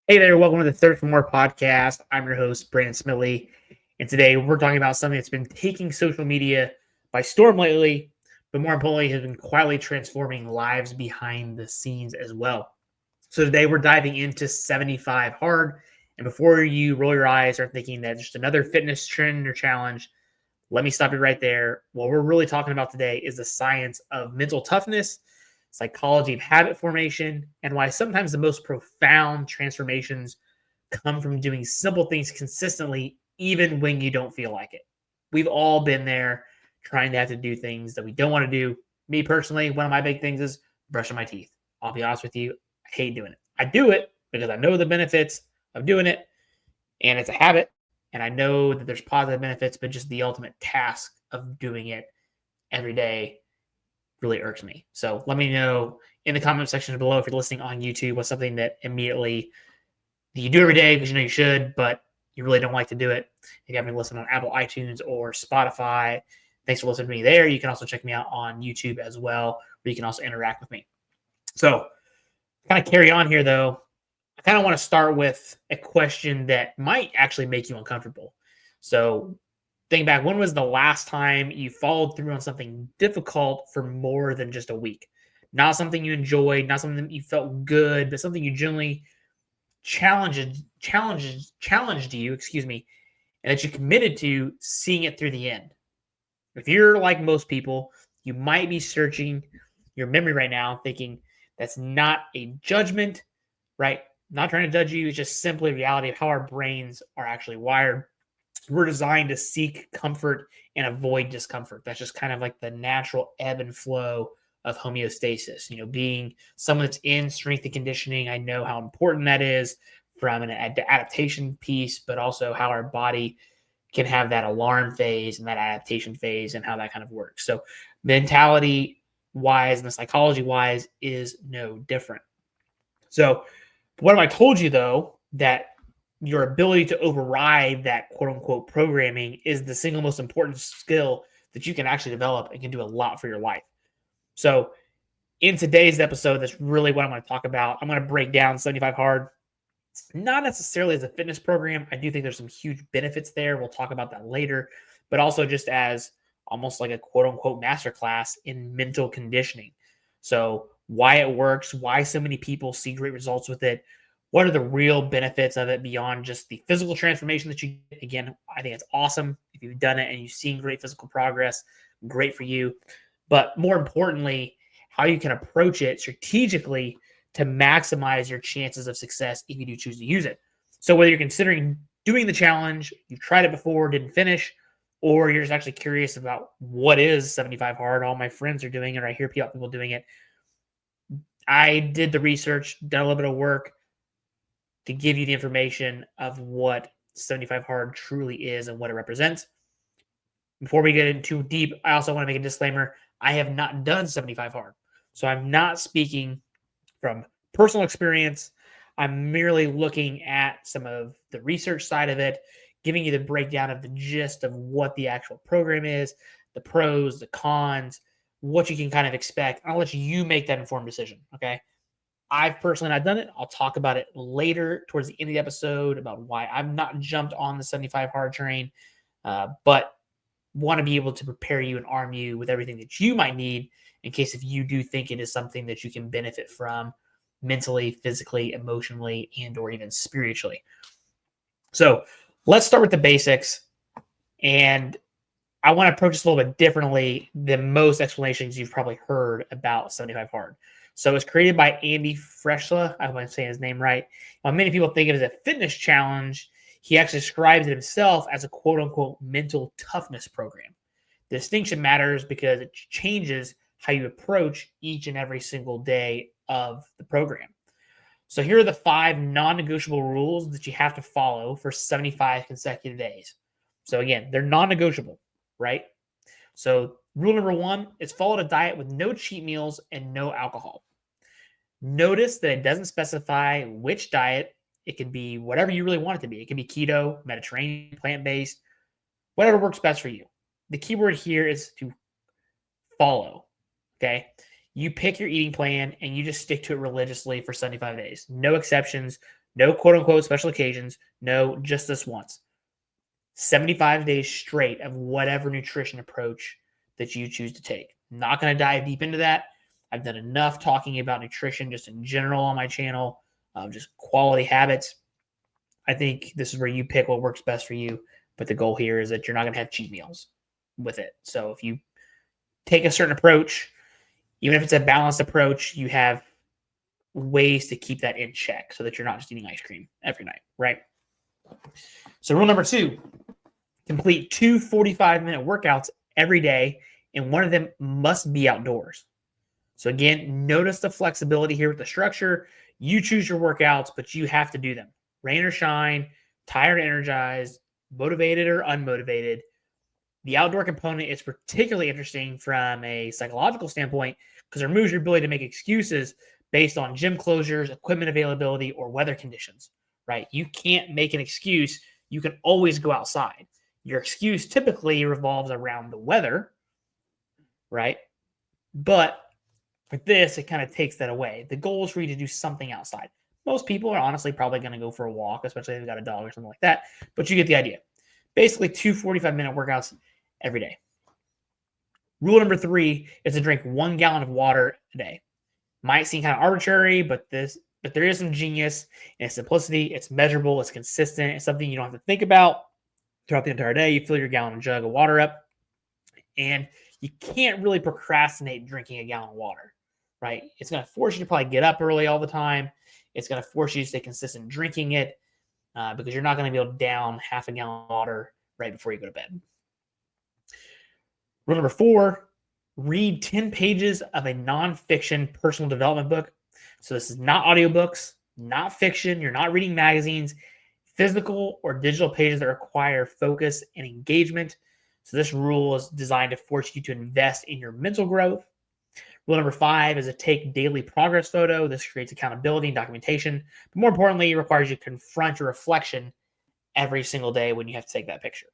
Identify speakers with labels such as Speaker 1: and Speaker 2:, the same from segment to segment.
Speaker 1: Hey there, welcome to the Third for More podcast. I'm your host, Brandon Smiley, and today we're talking about something that's been taking social media by storm lately, but more importantly, has been quietly transforming lives behind the scenes as well. So today we're diving into 75 hard, and before you roll your eyes or thinking that just another fitness trend or challenge, let me stop you right there. What we're really talking about today is the science of mental toughness, psychology of habit formation, and why sometimes the most profound transformations come from doing simple things consistently, even when you don't feel like it. We've all been there trying to have to do things that we don't want to do. Me personally, one of my big things is brushing my teeth. I'll be honest with you, I hate doing it. I do it because I know the benefits of doing it, and it's a habit. And I know that there's positive benefits, but just the ultimate task of doing it every day really irks me. So let me know in the comment section below if you're listening on YouTube what's something that immediately you do every day because you know you should, but you really don't like to do it. If you haven't listened on Apple iTunes or Spotify, thanks for listening to me there. You can also check me out on YouTube as well, where you can also interact with me. So kind of carry on here though. I kind of want to start with a question that might actually make you uncomfortable. So think back, when was the last time you followed through on something difficult for more than just a week? Not something you enjoyed, not something that you felt good, but something you generally challenged you, excuse me, and that you committed to seeing it through the end. If you're like most people, you might be searching your memory right now, thinking that's not a judgment, right? Not trying to judge you. It's just simply reality of how our brains are actually wired. We're designed to seek comfort and avoid discomfort. That's just kind of like the natural ebb and flow of homeostasis. You know, being someone that's in strength and conditioning, I know how important that is from an adaptation piece, but also how our body can have that alarm phase and that adaptation phase and how that kind of works. So, mentality wise and the psychology wise is no different. So, what have I told you though that your ability to override that quote unquote programming is the single most important skill that you can actually develop and can do a lot for your life. So, in today's episode, that's really what I'm going to talk about. I'm going to break down 75 Hard, not necessarily as a fitness program. I do think there's some huge benefits there. We'll talk about that later, but also just as almost like a quote unquote masterclass in mental conditioning. So, why it works, why so many people see great results with it, what are the real benefits of it beyond just the physical transformation that you get. Again, I think it's awesome if you've done it and you've seen great physical progress, great for you. But more importantly, how you can approach it strategically to maximize your chances of success if you do choose to use it. So whether you're considering doing the challenge, you've tried it before, didn't finish, or you're just actually curious about what is 75 hard. All my friends are doing it, or I hear people doing it. I did the research, done a little bit of work to give you the information of what 75 hard truly is and what it represents. Before we get in too deep, I also want to make a disclaimer. I have not done 75 hard. So I'm not speaking from personal experience. I'm merely looking at some of the research side of it, giving you the breakdown of the gist of what the actual program is, the pros, the cons, what you can kind of expect. I'll let you make that informed decision. Okay. I've personally not done it. I'll talk about it later towards the end of the episode about why I've not jumped on the 75 hard train, but want to be able to prepare you and arm you with everything that you might need in case if you do think it is something that you can benefit from mentally, physically, emotionally, and or even spiritually. So let's start with the basics. And I want to approach this a little bit differently than most explanations you've probably heard about 75 Hard. So it's created by Andy Freshla. I hope I'm saying his name right. While many people think of it as a fitness challenge, he actually describes it himself as a quote unquote mental toughness program. The distinction matters because it changes how you approach each and every single day of the program. So here are the 5 non-negotiable rules that you have to follow for 75 consecutive days. So again, they're non-negotiable, right? So rule number 1 is follow a diet with no cheat meals and no alcohol. Notice that it doesn't specify which diet. It can be whatever you really want it to be. It can be keto, Mediterranean, plant-based, whatever works best for you. The key word here is to follow. Okay. You pick your eating plan and you just stick to it religiously for 75 days. No exceptions, No quote unquote special occasions. No, just this once. 75 days straight of whatever nutrition approach that you choose to take. I'm not going to dive deep into that. I've done enough talking about nutrition just in general on my channel, just quality habits. I think this is where you pick what works best for you. But the goal here is that you're not going to have cheat meals with it. So if you take a certain approach, even if it's a balanced approach, you have ways to keep that in check so that you're not just eating ice cream every night, right? So rule number 2, complete 2 45-minute workouts every day, and one of them must be outdoors. So again, notice the flexibility here with the structure. You choose your workouts, but you have to do them. Rain or shine, tired or energized, motivated or unmotivated. The outdoor component is particularly interesting from a psychological standpoint because it removes your ability to make excuses based on gym closures, equipment availability, or weather conditions, right? You can't make an excuse. You can always go outside. Your excuse typically revolves around the weather, right? But with this, it kind of takes that away. The goal is for you to do something outside. Most people are honestly probably going to go for a walk, especially if they've got a dog or something like that. But you get the idea. Basically, 2 45-minute workouts every day. Rule number 3 is to drink 1 gallon of water a day. Might seem kind of arbitrary, but there is some genius in its simplicity. It's measurable. It's consistent. It's something you don't have to think about throughout the entire day. You fill your gallon jug of water up, and you can't really procrastinate drinking a gallon of water, right? It's going to force you to probably get up early all the time. It's going to force you to stay consistent drinking it because you're not going to be able to down half a gallon of water right before you go to bed. Rule number 4, read 10 pages of a nonfiction personal development book. So this is not audiobooks, not fiction. You're not reading magazines, physical or digital pages that require focus and engagement. So this rule is designed to force you to invest in your mental growth. Rule number 5 is to take daily progress photo. This creates accountability and documentation. But more importantly, it requires you to confront your reflection every single day when you have to take that picture.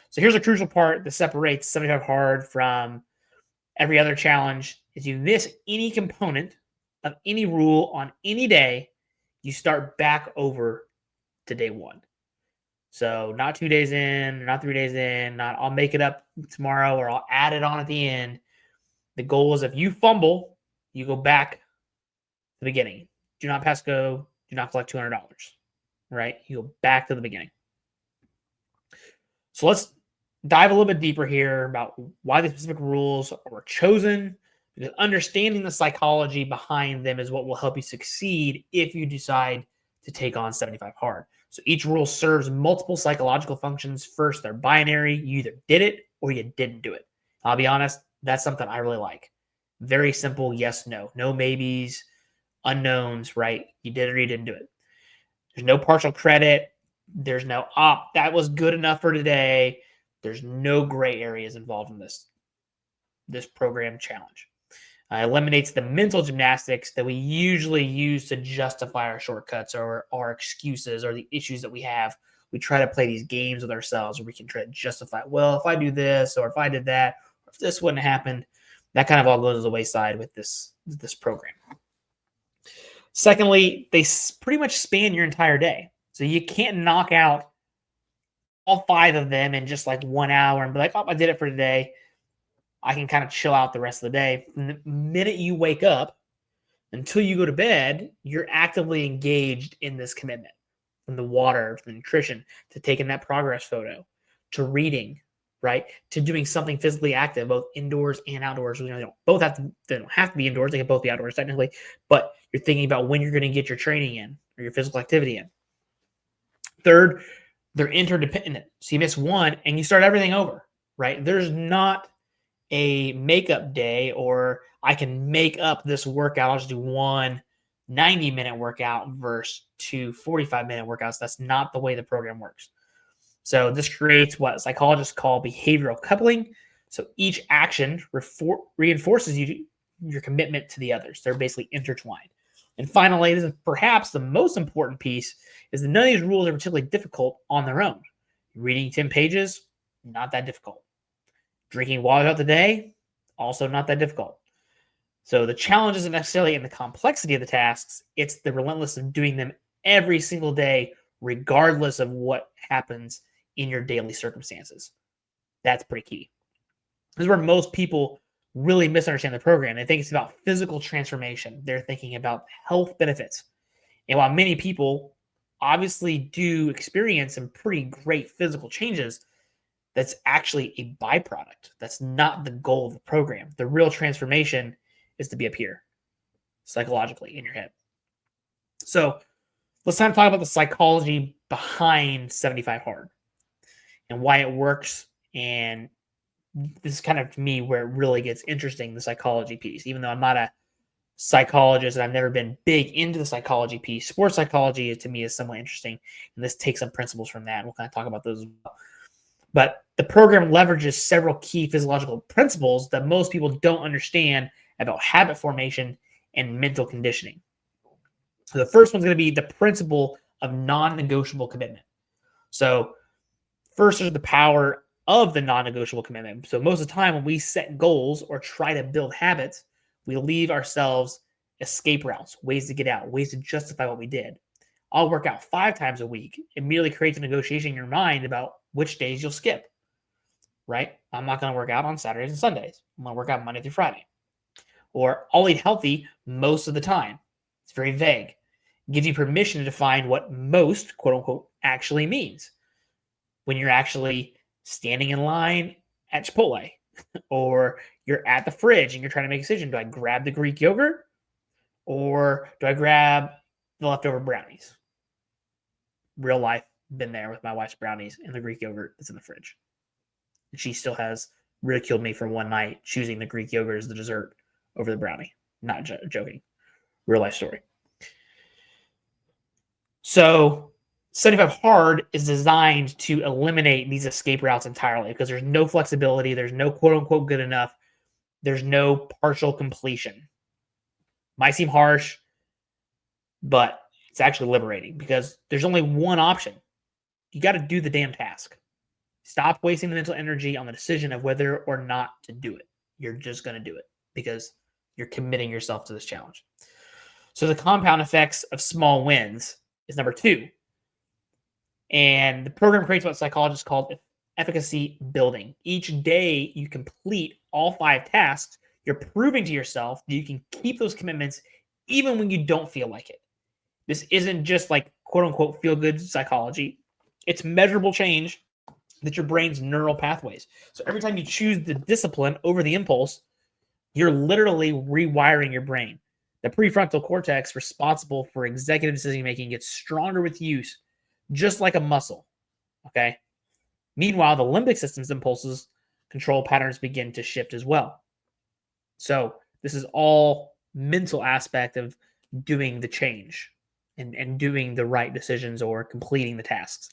Speaker 1: So here's a crucial part that separates 75 Hard from every other challenge. If you miss any component of any rule on any day, you start back over to day 1. So not 2 days in, not 3 days in, not I'll make it up tomorrow or I'll add it on at the end. The goal is if you fumble, you go back to the beginning. Do not pass go. Do not collect $200, right? You go back to the beginning. So let's dive a little bit deeper here about why the specific rules were chosen, because understanding the psychology behind them is what will help you succeed if you decide to take on 75 Hard. So each rule serves multiple psychological functions. First, they're binary. You either did it or you didn't do it. I'll be honest, that's something I really like. Very simple, yes, no. No maybes, unknowns, right? You did it or you didn't do it. There's no partial credit. There's no, that was good enough for today. There's no gray areas involved in this program challenge. Eliminates the mental gymnastics that we usually use to justify our shortcuts or our excuses or the issues that we have. We try to play these games with ourselves where we can try to justify, well, if I do this or if I did that, or if this wouldn't happen, that kind of all goes to the wayside with this program. Secondly, they pretty much span your entire day. So you can't knock out all 5 of them in just like 1 hour and be like, oh, I did it for today. I can kind of chill out the rest of the day. From the minute you wake up until you go to bed, you're actively engaged in this commitment. From the water, to the nutrition, to taking that progress photo, to reading, right? To doing something physically active, both indoors and outdoors. They don't have to be indoors. They can both be outdoors technically, but you're thinking about when you're going to get your training in or your physical activity in. Third, they're interdependent. So you miss one and you start everything over, right? There's not a makeup day or I can make up this workout. I'll just do one 90-minute workout versus 2 45-minute workouts. That's not the way the program works. So this creates what psychologists call behavioral coupling. So each action reinforces your commitment to the others. They're basically intertwined. And finally, this is perhaps the most important piece, is that none of these rules are particularly difficult on their own. Reading 10 pages, not that difficult. Drinking water throughout the day, also not that difficult. So the challenge isn't necessarily in the complexity of the tasks, it's the relentlessness of doing them every single day, regardless of what happens in your daily circumstances. That's pretty key. This is where most people really misunderstand the program. They think it's about physical transformation. They're thinking about health benefits. And while many people obviously do experience some pretty great physical changes, that's actually a byproduct. That's not the goal of the program. The real transformation is to be up here, psychologically, in your head. So let's talk about the psychology behind 75 Hard and why it works. And this is kind of, to me, where it really gets interesting, the psychology piece. Even though I'm not a psychologist and I've never been big into the psychology piece, sports psychology to me is somewhat interesting. And this takes some principles from that. And we'll kind of talk about those as well. But the program leverages several key physiological principles that most people don't understand about habit formation and mental conditioning. So the first one's going to be the principle of non-negotiable commitment. So first, there's the power of the non-negotiable commitment. So most of the time when we set goals or try to build habits, we leave ourselves escape routes, ways to get out, ways to justify what we did. I'll work out 5 times a week. It merely creates a negotiation in your mind about which days you'll skip, right? I'm not going to work out on Saturdays and Sundays. I'm going to work out Monday through Friday. Or I'll eat healthy most of the time. It's very vague. It gives you permission to define what most, quote unquote, actually means. When you're actually standing in line at Chipotle, or you're at the fridge and you're trying to make a decision. Do I grab the Greek yogurt or do I grab the leftover brownies? Real life, been there with my wife's brownies and the Greek yogurt that's in the fridge. And she still has ridiculed me for one night choosing the Greek yogurt as the dessert over the brownie. Not joking. Real life story. So 75 Hard is designed to eliminate these escape routes entirely because there's no flexibility. There's no quote unquote good enough. There's no partial completion. Might seem harsh, but it's actually liberating because there's only one option. You got to do the damn task. Stop wasting the mental energy on the decision of whether or not to do it. You're just going to do it because you're committing yourself to this challenge. So the compound effects of small wins is number 2. And the program creates what psychologists call efficacy building. Each day you complete all 5 tasks, you're proving to yourself that you can keep those commitments even when you don't feel like it. This isn't just like quote unquote feel good psychology. It's measurable change that your brain's neural pathways. So every time you choose the discipline over the impulse, you're literally rewiring your brain. The prefrontal cortex responsible for executive decision making gets stronger with use, just like a muscle, okay? Meanwhile, the limbic system's impulses control patterns begin to shift as well. So this is all mental aspect of doing the change and doing the right decisions or completing the tasks.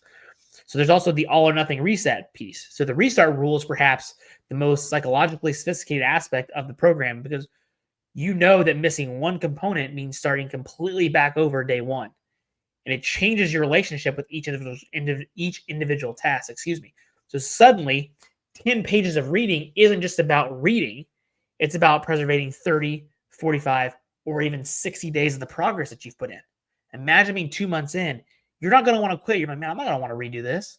Speaker 1: So there's also the all or nothing reset piece. So the restart rule is perhaps the most psychologically sophisticated aspect of the program because you know that missing one component means starting completely back over day one. And it changes your relationship with each individual task, So suddenly, 10 pages of reading isn't just about reading. It's about preserving 30, 45, or even 60 days of the progress that you've put in. Imagine being 2 months in. You're not going to want to quit. You're like, man, I'm not going to want to redo this.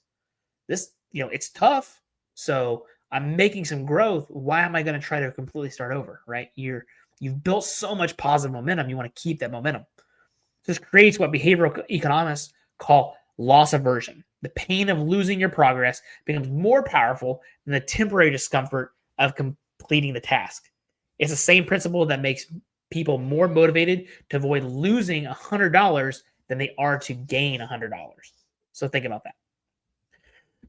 Speaker 1: It's tough. So I'm making some growth. Why am I going to try to completely start over, right? You've built so much positive momentum. You want to keep that momentum. This creates what behavioral economists call loss aversion. The pain of losing your progress becomes more powerful than the temporary discomfort of completing the task. It's the same principle that makes people more motivated to avoid losing $100 than they are to gain $100. So think about that.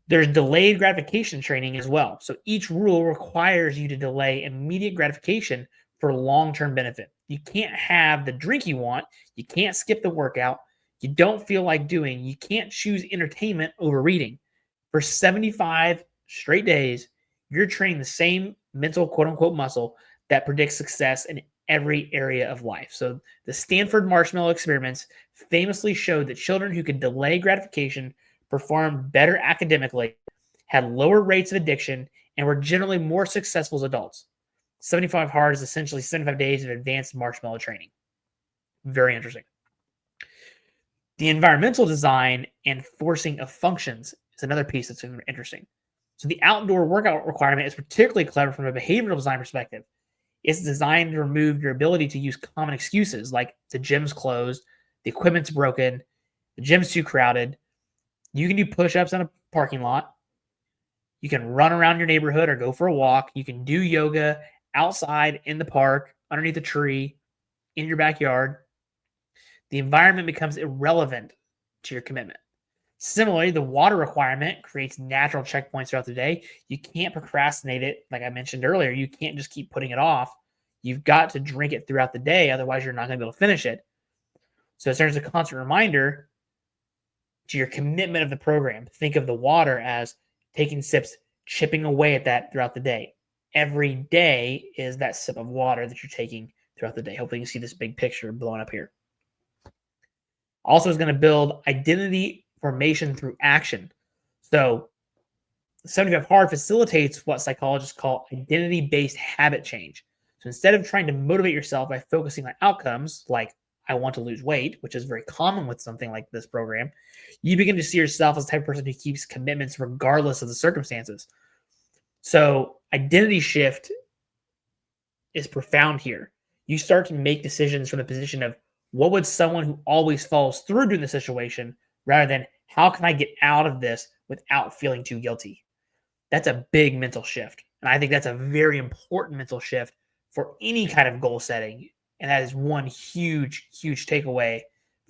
Speaker 1: There's delayed gratification training as well. So each rule requires you to delay immediate gratification for long-term benefit. You can't have the drink you want. You can't skip the workout. You don't feel like doing. You can't choose entertainment over reading. For 75 straight days, you're training the same mental quote-unquote muscle that predicts success in every area of life. So the Stanford marshmallow experiments famously showed that children who could delay gratification performed better academically, had lower rates of addiction, and were generally more successful as adults. 75 Hard is essentially 75 days of advanced marshmallow training. Very interesting. The environmental design and forcing of functions is another piece that's interesting. So the outdoor workout requirement is particularly clever from a behavioral design perspective. It's designed to remove your ability to use common excuses like the gym's closed, the equipment's broken, the gym's too crowded. You can do push-ups in a parking lot. You can run around your neighborhood or go for a walk. You can do yoga outside in the park, underneath a tree, in your backyard. The environment becomes irrelevant to your commitment. Similarly, the water requirement creates natural checkpoints throughout the day. You can't procrastinate it. Like I mentioned earlier, you can't just keep putting it off. You've got to drink it throughout the day. Otherwise, you're not going to be able to finish it. So it serves as a constant reminder to your commitment of the program. Think of the water as taking sips, chipping away at that throughout the day. Every day is that sip of water that you're taking throughout the day. Hopefully you can see this big picture blowing up here. Also is going to build identity formation through action. So 75 Hard facilitates what psychologists call identity-based habit change. So instead of trying to motivate yourself by focusing on outcomes like I want to lose weight, which is very common with something like this program, you begin to see yourself as the type of person who keeps commitments regardless of the circumstances. So identity shift is profound here. You start to make decisions from the position of what would someone who always follows through do in the situation rather than how can I get out of this without feeling too guilty. That's a big mental shift. And I think that's a very important mental shift for any kind of goal setting. And that is one huge, huge takeaway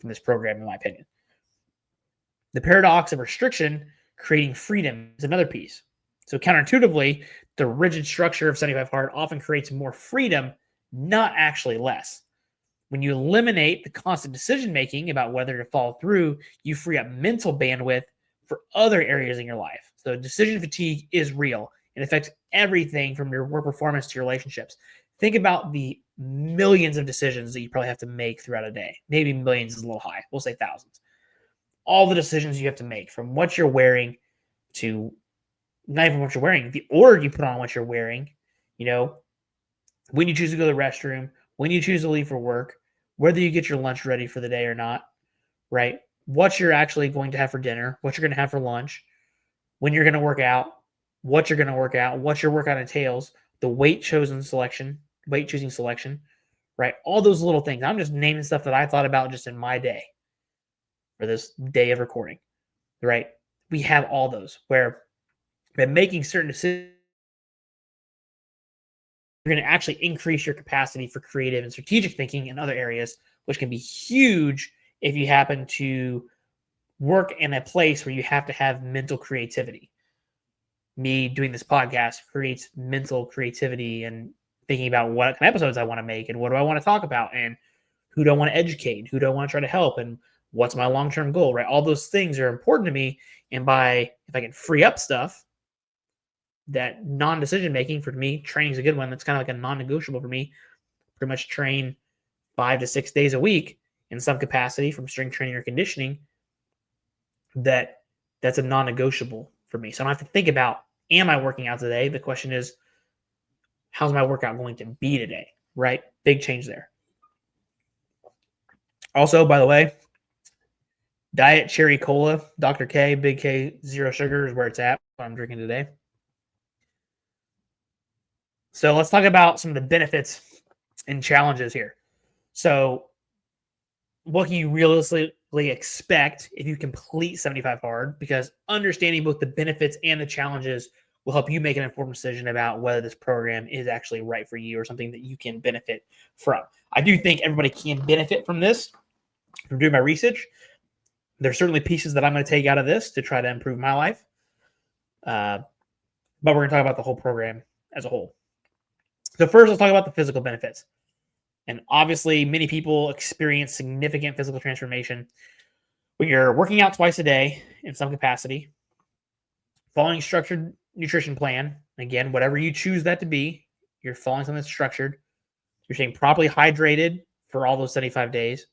Speaker 1: from this program, in my opinion. The paradox of restriction creating freedom is another piece. So counterintuitively, the rigid structure of 75 Hard often creates more freedom, not actually less. When you eliminate the constant decision making about whether to follow through, you free up mental bandwidth for other areas in your life. So decision fatigue is real. It affects everything from your work performance to your relationships. Think about the millions of decisions that you probably have to make throughout a day. Maybe millions is a little high. We'll say thousands. All the decisions you have to make, from what you're wearing to not even what you're wearing, the order you put on what you're wearing, when you choose to go to the restroom, when you choose to leave for work, whether you get your lunch ready for the day or not, right? What you're actually going to have for dinner, what you're going to have for lunch, when you're going to work out, what you're going to work out, what your workout entails, the weight choosing selection, right? All those little things. I'm just naming stuff that I thought about just in my day for this day of recording, right? We have all those where by making certain decisions, you're going to actually increase your capacity for creative and strategic thinking in other areas, which can be huge if you happen to work in a place where you have to have mental creativity. Me doing this podcast creates mental creativity and thinking about what kind of episodes I want to make and what do I want to talk about and who do I want to educate, who do I want to try to help, and what's my long-term goal, right? All those things are important to me. And if I can free up stuff, that non-decision making for me, training is a good one. That's kind of like a non-negotiable for me. Pretty much train 5 to 6 days a week in some capacity from strength training or conditioning. That's a non-negotiable for me. So I don't have to think about, am I working out today? The question is, how's my workout going to be today, right? Big change there. Also, by the way, Diet Cherry Cola, Dr. K, Big K, zero sugar is where it's at. What I'm drinking today. So let's talk about some of the benefits and challenges here. So what can you realistically expect if you complete 75 Hard? Because understanding both the benefits and the challenges will help you make an informed decision about whether this program is actually right for you or something that you can benefit from. I do think everybody can benefit from this, from doing my research. There's certainly pieces that I'm going to take out of this to try to improve my life. But we're going to talk about the whole program as a whole. So first, let's talk about the physical benefits. And obviously, many people experience significant physical transformation when you're working out twice a day in some capacity, following a structured nutrition plan. Again, whatever you choose that to be, you're following something that's structured. You're staying properly hydrated for all those 75 days.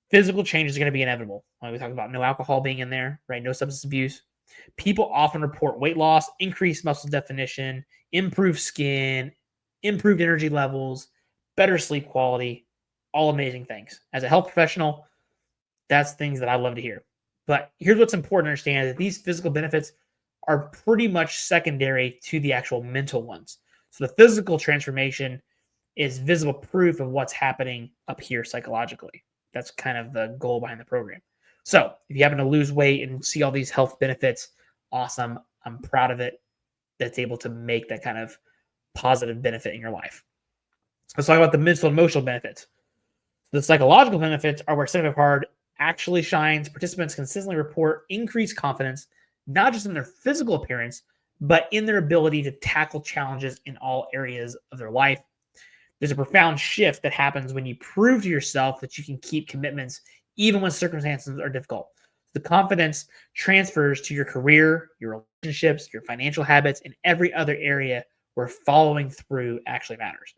Speaker 1: Physical change is going to be inevitable. Like we talked about no alcohol being in there, right? No substance abuse. People often report weight loss, increased muscle definition, improved skin, improved energy levels, better sleep quality, all amazing things. As a health professional, That's things that I love to hear. But here's what's important to understand is that these physical benefits are pretty much secondary to the actual mental ones. So the physical transformation is visible proof of what's happening up here psychologically. That's kind of the goal behind the program. So if you happen to lose weight and see all these health benefits, awesome. I'm proud of it. That's able to make that kind of positive benefit in your life. Let's talk about the mental and emotional benefits. The psychological benefits are where 75 Hard actually shines. Participants consistently report increased confidence, not just in their physical appearance, but in their ability to tackle challenges in all areas of their life. There's a profound shift that happens when you prove to yourself that you can keep commitments even when circumstances are difficult. The confidence transfers to your career, your relationships, your financial habits, and every other area where following through actually matters.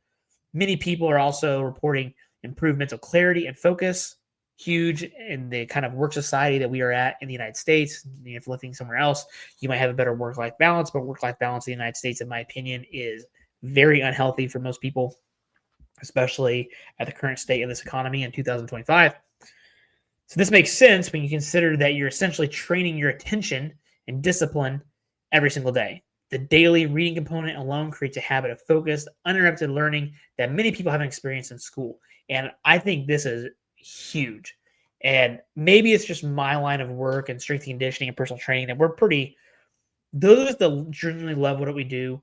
Speaker 1: Many people are also reporting improved mental clarity and focus, huge in the kind of work society that we are at in the United States. If living somewhere else, you might have a better work-life balance, but work-life balance in the United States, in my opinion, is very unhealthy for most people, especially at the current state of this economy in 2025. So this makes sense when you consider that you're essentially training your attention and discipline every single day. The daily reading component alone creates a habit of focused, uninterrupted learning that many people haven't experienced in school. And I think this is huge. And maybe it's just my line of work and strength and conditioning and personal training that those that genuinely love what we do,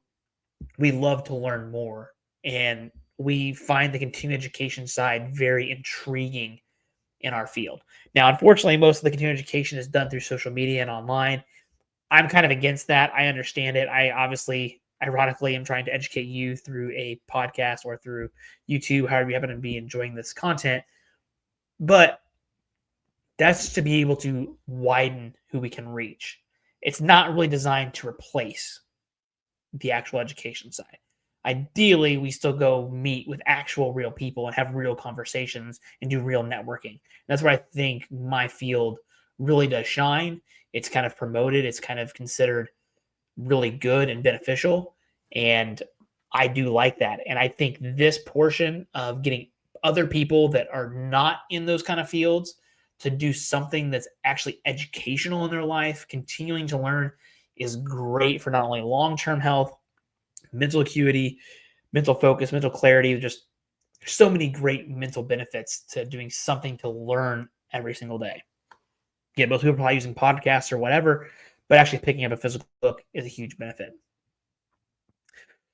Speaker 1: we love to learn more. And we find the continuing education side very intriguing in our field. Now, unfortunately, most of the continuing education is done through social media and online. I'm kind of against that. I understand it. I obviously, ironically, am trying to educate you through a podcast or through YouTube, however you happen to be enjoying this content. But that's to be able to widen who we can reach. It's not really designed to replace the actual education side. Ideally, we still go meet with actual real people and have real conversations and do real networking. That's where I think my field really does shine. It's kind of promoted. It's kind of considered really good and beneficial. And I do like that. And I think this portion of getting other people that are not in those kind of fields to do something that's actually educational in their life, continuing to learn, is great for not only long-term health, mental acuity, mental focus, mental clarity. Just so many great mental benefits to doing something to learn every single day. Yeah, most people are probably using podcasts or whatever, but actually picking up a physical book is a huge benefit.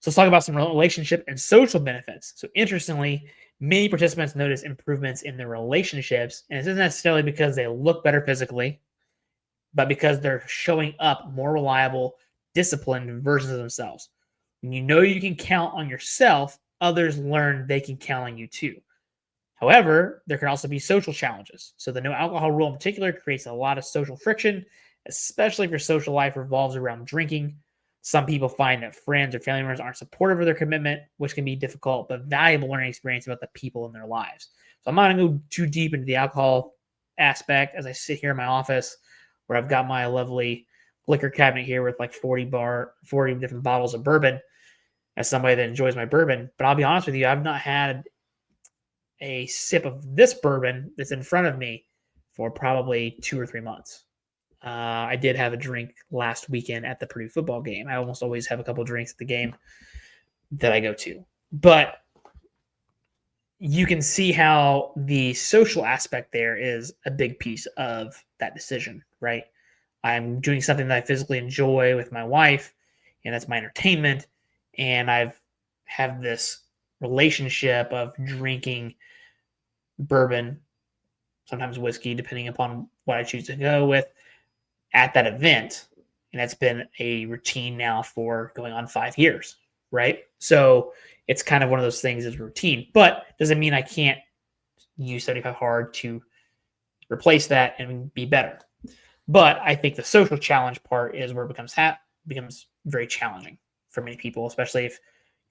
Speaker 1: So let's talk about some relationship and social benefits. So interestingly, many participants notice improvements in their relationships, and it isn't necessarily because they look better physically, but because they're showing up more reliable, disciplined versions of themselves. When you know you can count on yourself, others learn they can count on you too. However, there can also be social challenges. So the no alcohol rule in particular creates a lot of social friction, especially if your social life revolves around drinking. Some people find that friends or family members aren't supportive of their commitment, which can be difficult but valuable learning experience about the people in their lives. So I'm not going to go too deep into the alcohol aspect as I sit here in my office where I've got my lovely liquor cabinet here with like 40 different bottles of bourbon as somebody that enjoys my bourbon. But I'll be honest with you, I've not had a sip of this bourbon that's in front of me for probably 2 or 3 months. I did have a drink last weekend at the Purdue football game. I almost always have a couple drinks at the game that I go to. But you can see how the social aspect there is a big piece of that decision, right? I'm doing something that I physically enjoy with my wife, and that's my entertainment. And I've have this relationship of drinking bourbon, sometimes whiskey, depending upon what I choose to go with, at that event. And that's been a routine now for going on 5 years, right? So it's kind of one of those things as routine, but doesn't mean I can't use 75 Hard to replace that and be better. But I think the social challenge part is where it becomes very challenging for many people, especially if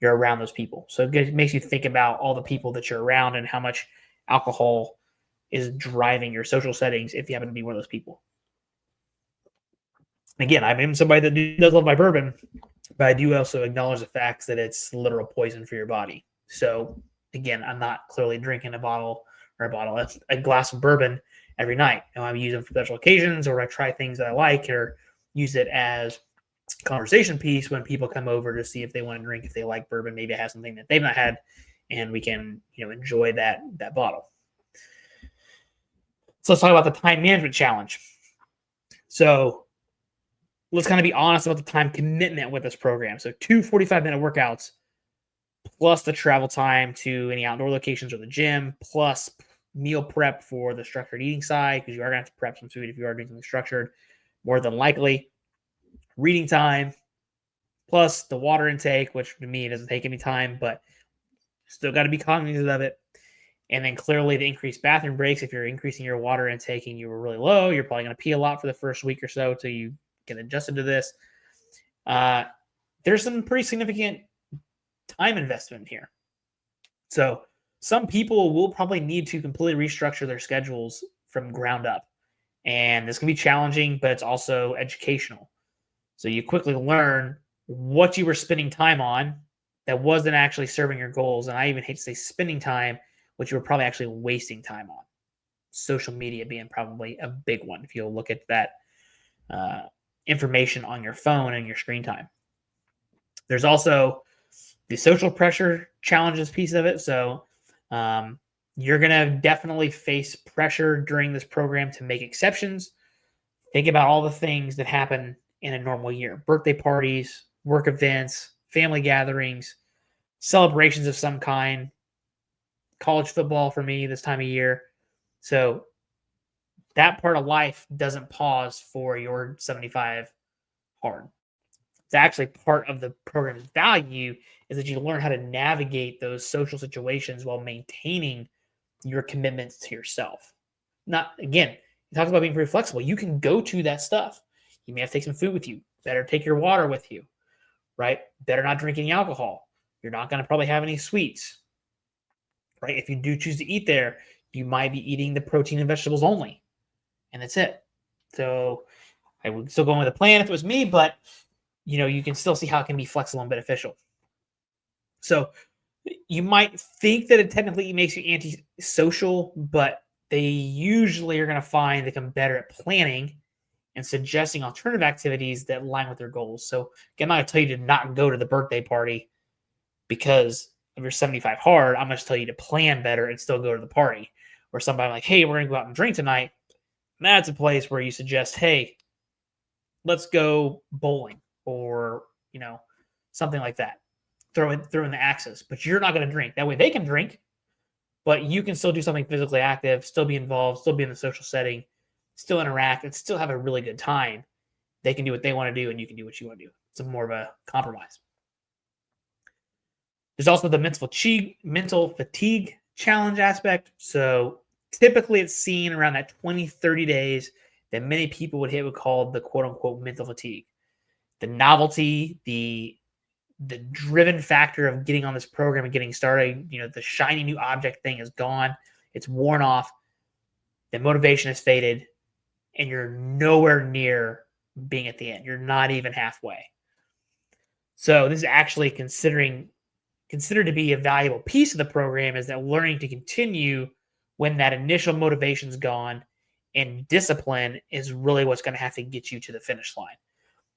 Speaker 1: you're around those people. So it makes you think about all the people that you're around and how much alcohol is driving your social settings if you happen to be one of those people. Again, I'm somebody that does love my bourbon, but I do also acknowledge the facts that it's literal poison for your body. So again, I'm not clearly drinking a glass of bourbon every night. I use them for special occasions, or I try things that I like, or use it as conversation piece when people come over to see if they want to drink, if they like bourbon, maybe I have something that they've not had, and we can enjoy that bottle. So let's talk about the time management challenge. So let's kind of be honest about the time commitment with this program. So 2 45-minute workouts plus the travel time to any outdoor locations or the gym, plus meal prep for the structured eating side, because you are going to have to prep some food if you are doing something structured, more than likely. Reading time, plus the water intake, which to me doesn't take any time, but still got to be cognizant of it. And then clearly the increased bathroom breaks. If you're increasing your water intake and you were really low, you're probably going to pee a lot for the first week or so until you get adjusted to this. There's some pretty significant time investment here. So some people will probably need to completely restructure their schedules from ground up. And this can be challenging, but it's also educational. So you quickly learn what you were spending time on that wasn't actually serving your goals. And I even hate to say spending time, which you were probably actually wasting time on. Social media being probably a big one if you'll look at that information on your phone and your screen time. There's also the social pressure challenges piece of it. So you're going to definitely face pressure during this program to make exceptions. Think about all the things that happen in a normal year: birthday parties, work events, family gatherings, celebrations of some kind, college football for me this time of year. So that part of life doesn't pause for your 75 hard. It's actually part of the program's value is that you learn how to navigate those social situations while maintaining your commitments to yourself. Not, again, it talks about being pretty flexible. You can go to that stuff. You may have to take some food with you. Better take your water with you, right? Better not drink any alcohol. You're not going to probably have any sweets, right? If you do choose to eat there, you might be eating the protein and vegetables only, and that's it. So I would still go in with a plan if it was me, but you can still see how it can be flexible and beneficial. So you might think that it technically makes you antisocial, but they usually are going to find they become better at planning and suggesting alternative activities that align with their goals. So again, I'm not going to tell you to not go to the birthday party because of your 75 hard. I'm going to tell you to plan better and still go to the party. Or somebody like, hey, we're going to go out and drink tonight. And that's a place where you suggest, hey, let's go bowling or, something like that. Throw in the axis, but you're not going to drink. That way they can drink, but you can still do something physically active, still be involved, still be in the social setting, still interact, and still have a really good time. They can do what they want to do, and you can do what you want to do. It's more of a compromise. There's also the mental fatigue challenge aspect. So typically it's seen around that 20, 30 days that many people would hit what called the quote unquote mental fatigue. The novelty, the driven factor of getting on this program and getting started, the shiny new object thing is gone. It's worn off. The motivation has faded, and you're nowhere near being at the end. You're not even halfway. So this is actually considered to be a valuable piece of the program, is that learning to continue when that initial motivation's gone, and discipline is really what's going to have to get you to the finish line.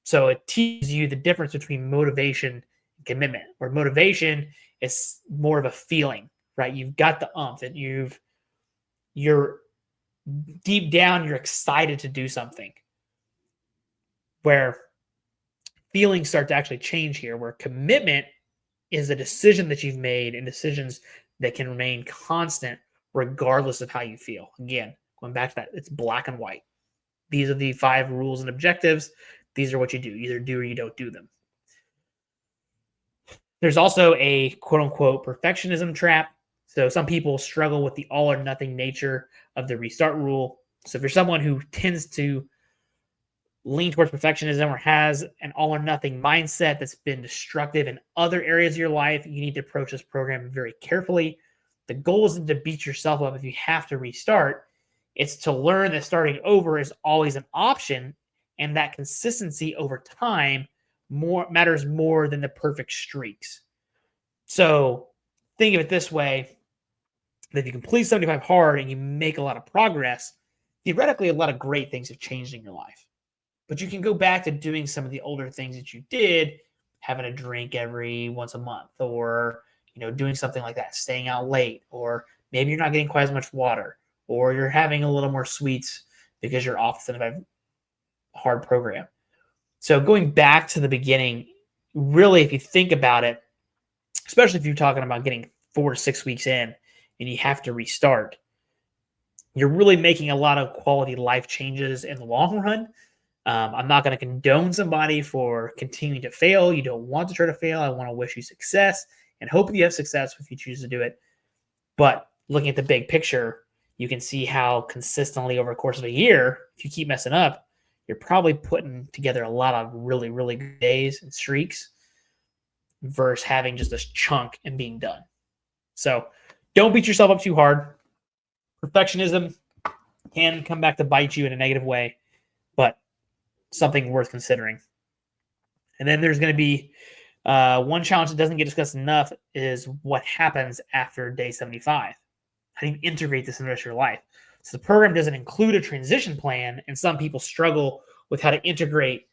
Speaker 1: So it teaches you the difference between motivation and commitment, where motivation is more of a feeling, right? You've got the umph, and you're deep down, you're excited to do something, where feelings start to actually change here, where commitment is a decision that you've made, and decisions that can remain constant regardless of how you feel. Again, going back to that, it's black and white. These are the 5 rules and objectives. These are what you do. You either do or you don't do them. There's also a quote-unquote perfectionism trap. So some people struggle with the all or nothing nature of the restart rule. So if you're someone who tends to lean towards perfectionism or has an all or nothing mindset that's been destructive in other areas of your life, you need to approach this program very carefully. The goal isn't to beat yourself up if you have to restart. It's to learn that starting over is always an option, and that consistency over time matters more than the perfect streaks. So think of it this way: that if you complete 75 hard and you make a lot of progress, theoretically, a lot of great things have changed in your life. But you can go back to doing some of the older things that you did, having a drink every once a month, or doing something like that, staying out late, or maybe you're not getting quite as much water, or you're having a little more sweets because you're off the 75 hard program. So going back to the beginning, really, if you think about it, especially if you're talking about getting 4 to 6 weeks in and you have to restart, you're really making a lot of quality life changes in the long run. I'm not going to condone somebody for continuing to fail. You don't want to try to fail. I want to wish you success and hope you have success if you choose to do it. But looking at the big picture, you can see how consistently over the course of a year, if you keep messing up, you're probably putting together a lot of really, really good days and streaks versus having just this chunk and being done. So don't beat yourself up too hard. Perfectionism can come back to bite you in a negative way, but something worth considering. And then there's going to be one challenge that doesn't get discussed enough is what happens after day 75. How do you integrate this in the rest of your life? So the program doesn't include a transition plan, and some people struggle with how to integrate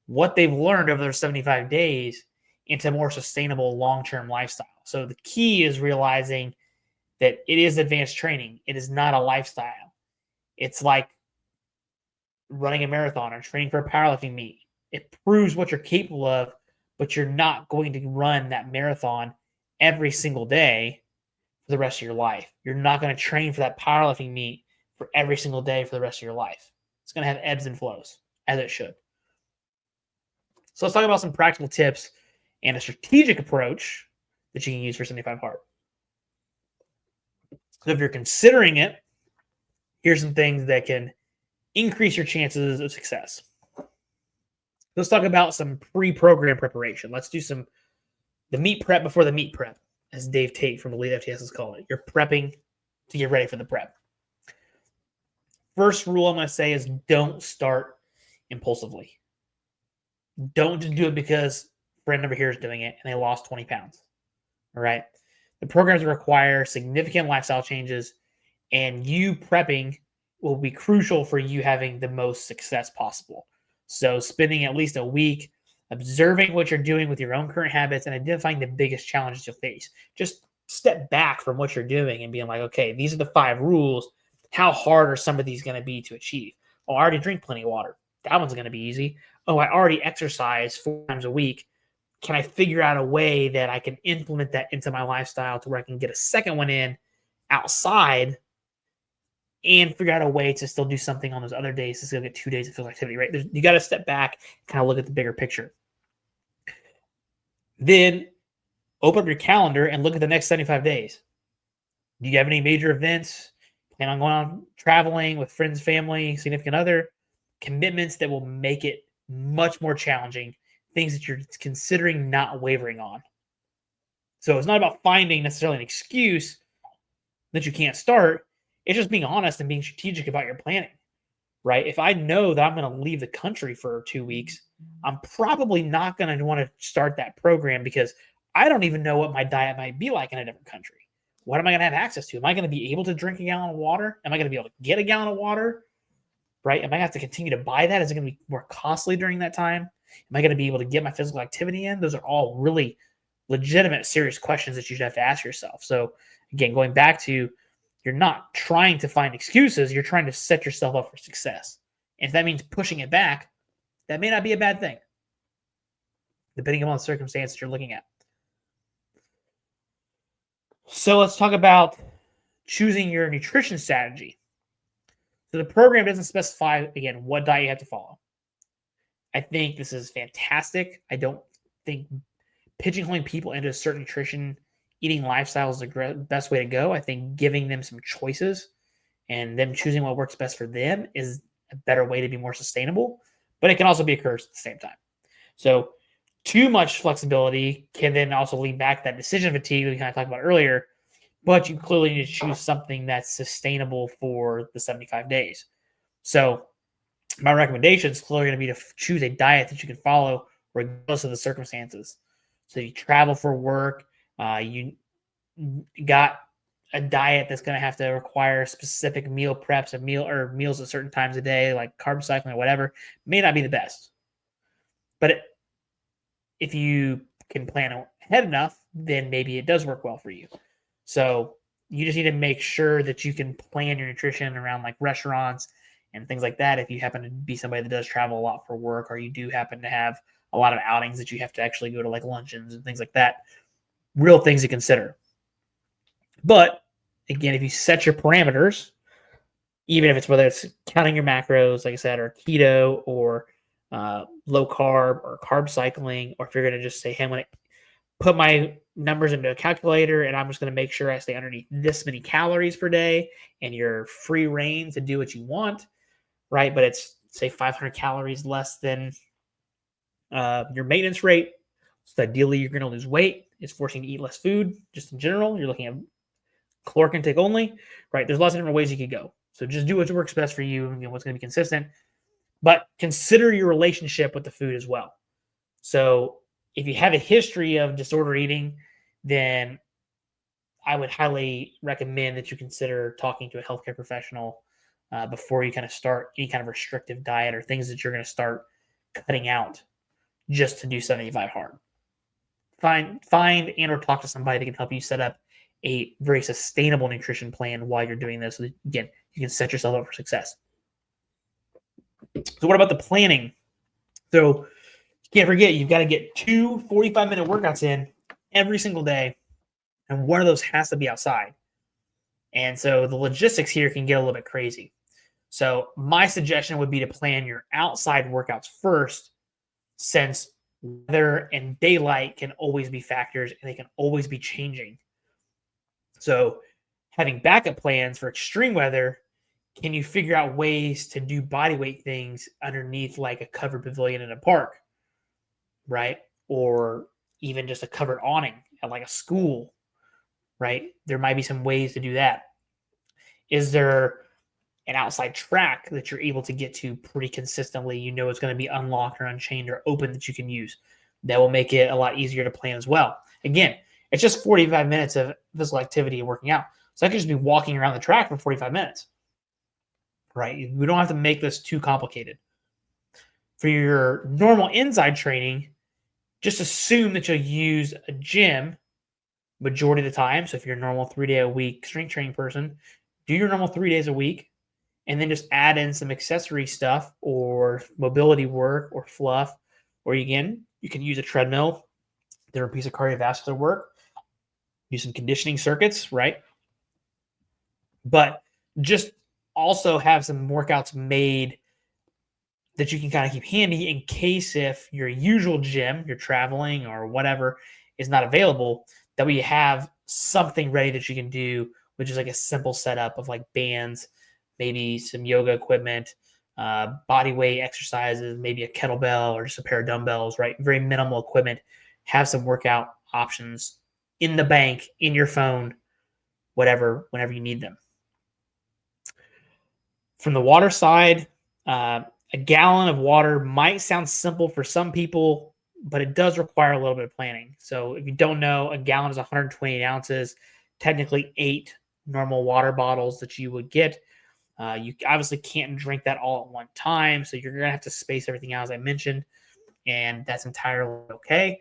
Speaker 1: what they've learned over those 75 days into a more sustainable long-term lifestyle. So the key is realizing that it is advanced training. It is not a lifestyle. It's like running a marathon or training for a powerlifting meet. It proves what you're capable of, but you're not going to run that marathon every single day for the rest of your life. You're not going to train for that powerlifting meet for every single day for the rest of your life. It's going to have ebbs and flows, as it should. So let's talk about some practical tips and a strategic approach that you can use for 75 hard. So if you're considering it, here's some things that can increase your chances of success. Let's talk about some pre-program preparation. Let's do the meet prep before the meet prep, as Dave Tate from Elite FTS has called it. You're prepping to get ready for the prep. First rule I'm going to say is don't start impulsively. Don't just do it because a friend over here is doing it and they lost 20 pounds. All right. The programs require significant lifestyle changes, and you prepping will be crucial for you having the most success possible. So spending at least a week observing what you're doing with your own current habits and identifying the biggest challenges you'll face. Just step back from what you're doing and being like, okay, these are the 5 rules. How hard are some of these going to be to achieve? Oh, I already drink plenty of water. That one's going to be easy. Oh, I already exercise 4 times a week. Can I figure out a way that I can implement that into my lifestyle to where I can get a second one in outside and figure out a way to still do something on those other days to still get 2 days of physical activity, right? You got to step back, kind of look at the bigger picture. Then open up your calendar and look at the next 75 days. Do you have any major events? Plan on going on traveling with friends, family, significant other? Commitments that will make it much more challenging, things that you're considering not wavering on. So it's not about finding necessarily an excuse that you can't start. It's just being honest and being strategic about your planning, right? If I know that I'm going to leave the country for 2 weeks, I'm probably not going to want to start that program because I don't even know what my diet might be like in a different country. What am I going to have access to? Am I going to be able to drink a gallon of water? Am I going to be able to get a gallon of water? Right? Am I going to have to continue to buy that? Is it going to be more costly during that time? Am I going to be able to get my physical activity in? Those are all really legitimate, serious questions that you should have to ask yourself. So again, going back to, you're not trying to find excuses. You're trying to set yourself up for success. And if that means pushing it back, that may not be a bad thing, depending on the circumstances you're looking at. So let's talk about choosing your nutrition strategy. So the program doesn't specify, again, what diet you have to follow. I think this is fantastic. I don't think pigeonholing people into a certain nutrition eating lifestyle is the best way to go. I think giving them some choices and them choosing what works best for them is a better way to be more sustainable, but it can also be a curse at the same time. So too much flexibility can then also lead back to that decision fatigue we kind of talked about earlier, but you clearly need to choose something that's sustainable for the 75 days. So my recommendation is clearly going to be to choose a diet that you can follow regardless of the circumstances. So you travel for work, you got a diet that's going to have to require specific meal preps and meals at certain times of day, like carb cycling or whatever, may not be the best. But if you can plan ahead enough, then maybe it does work well for you. So you just need to make sure that you can plan your nutrition around like restaurants and things like that. If you happen to be somebody that does travel a lot for work, or you do happen to have a lot of outings that you have to actually go to, like luncheons and things like that, real things to consider. But again, if you set your parameters, even if it's whether it's counting your macros, like I said, or keto, or low carb, or carb cycling, or if you're going to just say, hey, I'm going to put my numbers into a calculator and I'm just going to make sure I stay underneath this many calories per day, and you're free reign to do what you want, right? But it's, say, 500 calories less than your maintenance rate. So ideally, you're going to lose weight. It's forcing you to eat less food just in general. You're looking at caloric intake only, right? There's lots of different ways you could go. So just do what works best for you and what's going to be consistent. But consider your relationship with the food as well. So if you have a history of disordered eating, then I would highly recommend that you consider talking to a healthcare professional before you kind of start any kind of restrictive diet or things that you're going to start cutting out just to do 75 hard. Find and or talk to somebody that can help you set up a very sustainable nutrition plan while you're doing this. So that, again, you can set yourself up for success. So what about the planning? So you can't forget, you've got to get 2 45-minute workouts in every single day, and one of those has to be outside. And so the logistics here can get a little bit crazy. So my suggestion would be to plan your outside workouts first, since weather and daylight can always be factors and they can always be changing. So having backup plans for extreme weather, can you figure out ways to do body weight things underneath like a covered pavilion in a park, right? Or even just a covered awning at like a school, right? There might be some ways to do that. Is there an outside track that you're able to get to pretty consistently? You know it's going to be unlocked or unchained or open that you can use. That will make it a lot easier to plan as well. Again, it's just 45 minutes of physical activity and working out. So I could just be walking around the track for 45 minutes, right? We don't have to make this too complicated. For your normal inside training, just assume that you'll use a gym majority of the time. So if you're a normal 3-day-a-week strength training person, do your normal 3 days a week, and then just add in some accessory stuff or mobility work or fluff. Or again, you can use a treadmill, different piece of cardiovascular work, use some conditioning circuits, right? But just also have some workouts made that you can kind of keep handy in case if your usual gym, you're traveling or whatever, is not available, that we have something ready that you can do, which is like a simple setup of like bands, maybe some yoga equipment, body weight exercises, maybe a kettlebell or just a pair of dumbbells, right? Very minimal equipment. Have some workout options in the bank, in your phone, whatever, whenever you need them. From the water side, a gallon of water might sound simple for some people, but it does require a little bit of planning. So if you don't know, a gallon is 128 ounces, technically 8 normal water bottles that you would get. You obviously can't drink that all at one time, so you're going to have to space everything out, as I mentioned, and that's entirely okay.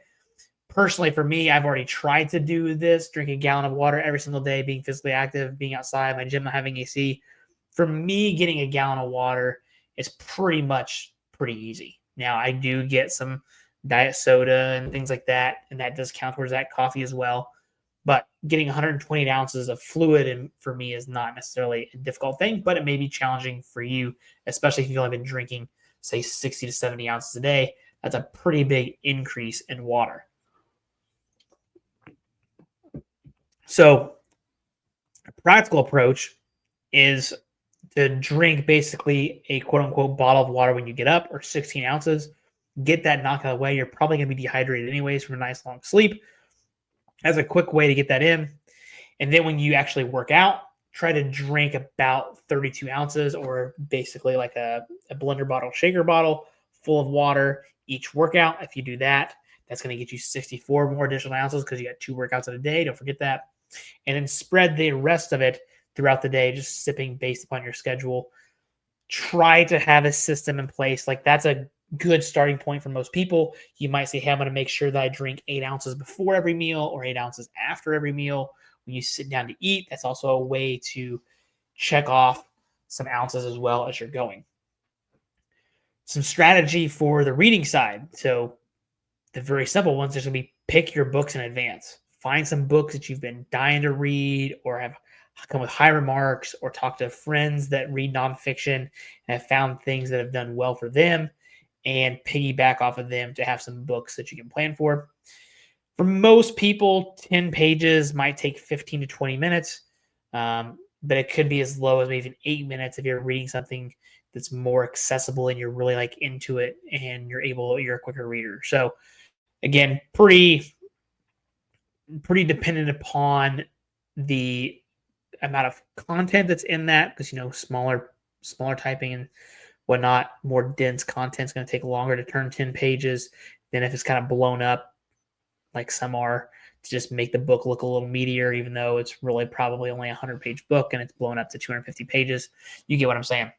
Speaker 1: Personally, for me, I've already tried to do this, drink a gallon of water every single day, being physically active, being outside, my gym not having AC. For me, getting a gallon of water is pretty easy. Now, I do get some diet soda and things like that, and that does count towards that, coffee as well. But getting 128 ounces of fluid in, for me, is not necessarily a difficult thing, but it may be challenging for you, especially if you've only been drinking, say, 60 to 70 ounces a day. That's a pretty big increase in water. So a practical approach is to drink basically a quote-unquote bottle of water when you get up, or 16 ounces. Get that knocked out of the way. You're probably going to be dehydrated anyways from a nice long sleep. That's a quick way to get that in. And then when you actually work out, try to drink about 32 ounces, or basically like a blender bottle, shaker bottle full of water each workout. If you do that, that's going to get you 64 more additional ounces because you got 2 workouts in a day. Don't forget that. and then spread the rest of it throughout the day, just sipping based upon your schedule. Try to have a system in place. Like that's a good starting point for most people. You might say, hey, I'm going to make sure that I drink 8 ounces before every meal or 8 ounces after every meal. When you sit down to eat, that's also a way to check off some ounces as well as you're going. Some strategy for the reading side. So the very simple ones is going to be pick your books in advance. Find some books that you've been dying to read or have come with high remarks, or talk to friends that read nonfiction and have found things that have done well for them, and piggyback off of them to have some books that you can plan for. For most people, 10 pages might take 15 to 20 minutes, but it could be as low as maybe even 8 minutes if you're reading something that's more accessible and you're really like into it and you're a quicker reader. So again, pretty dependent upon the amount of content that's in that, because smaller typing and whatnot, more dense content is going to take longer to turn 10 pages than if it's kind of blown up like some are, to just make the book look a little meatier, even though it's really probably only a 100-page book and it's blown up to 250 pages. You get what I'm saying.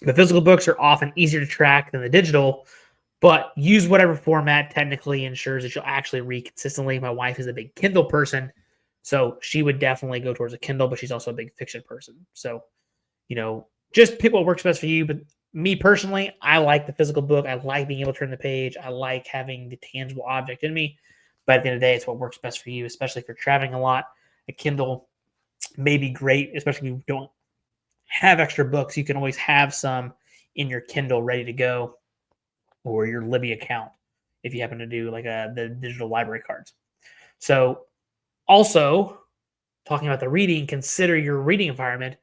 Speaker 1: The physical books are often easier to track than the digital, but use whatever format technically ensures that you'll actually read consistently. My wife is a big Kindle person, so she would definitely go towards a Kindle, but she's also a big fiction person. So, just pick what works best for you. But me personally, I like the physical book. I like being able to turn the page. I like having the tangible object in me. But at the end of the day, it's what works best for you, especially if you're traveling a lot. A Kindle may be great, especially if you don't have extra books. You can always have some in your Kindle ready to go, or your Libby account if you happen to do like the digital library cards. So also, talking about the reading, consider your reading environment.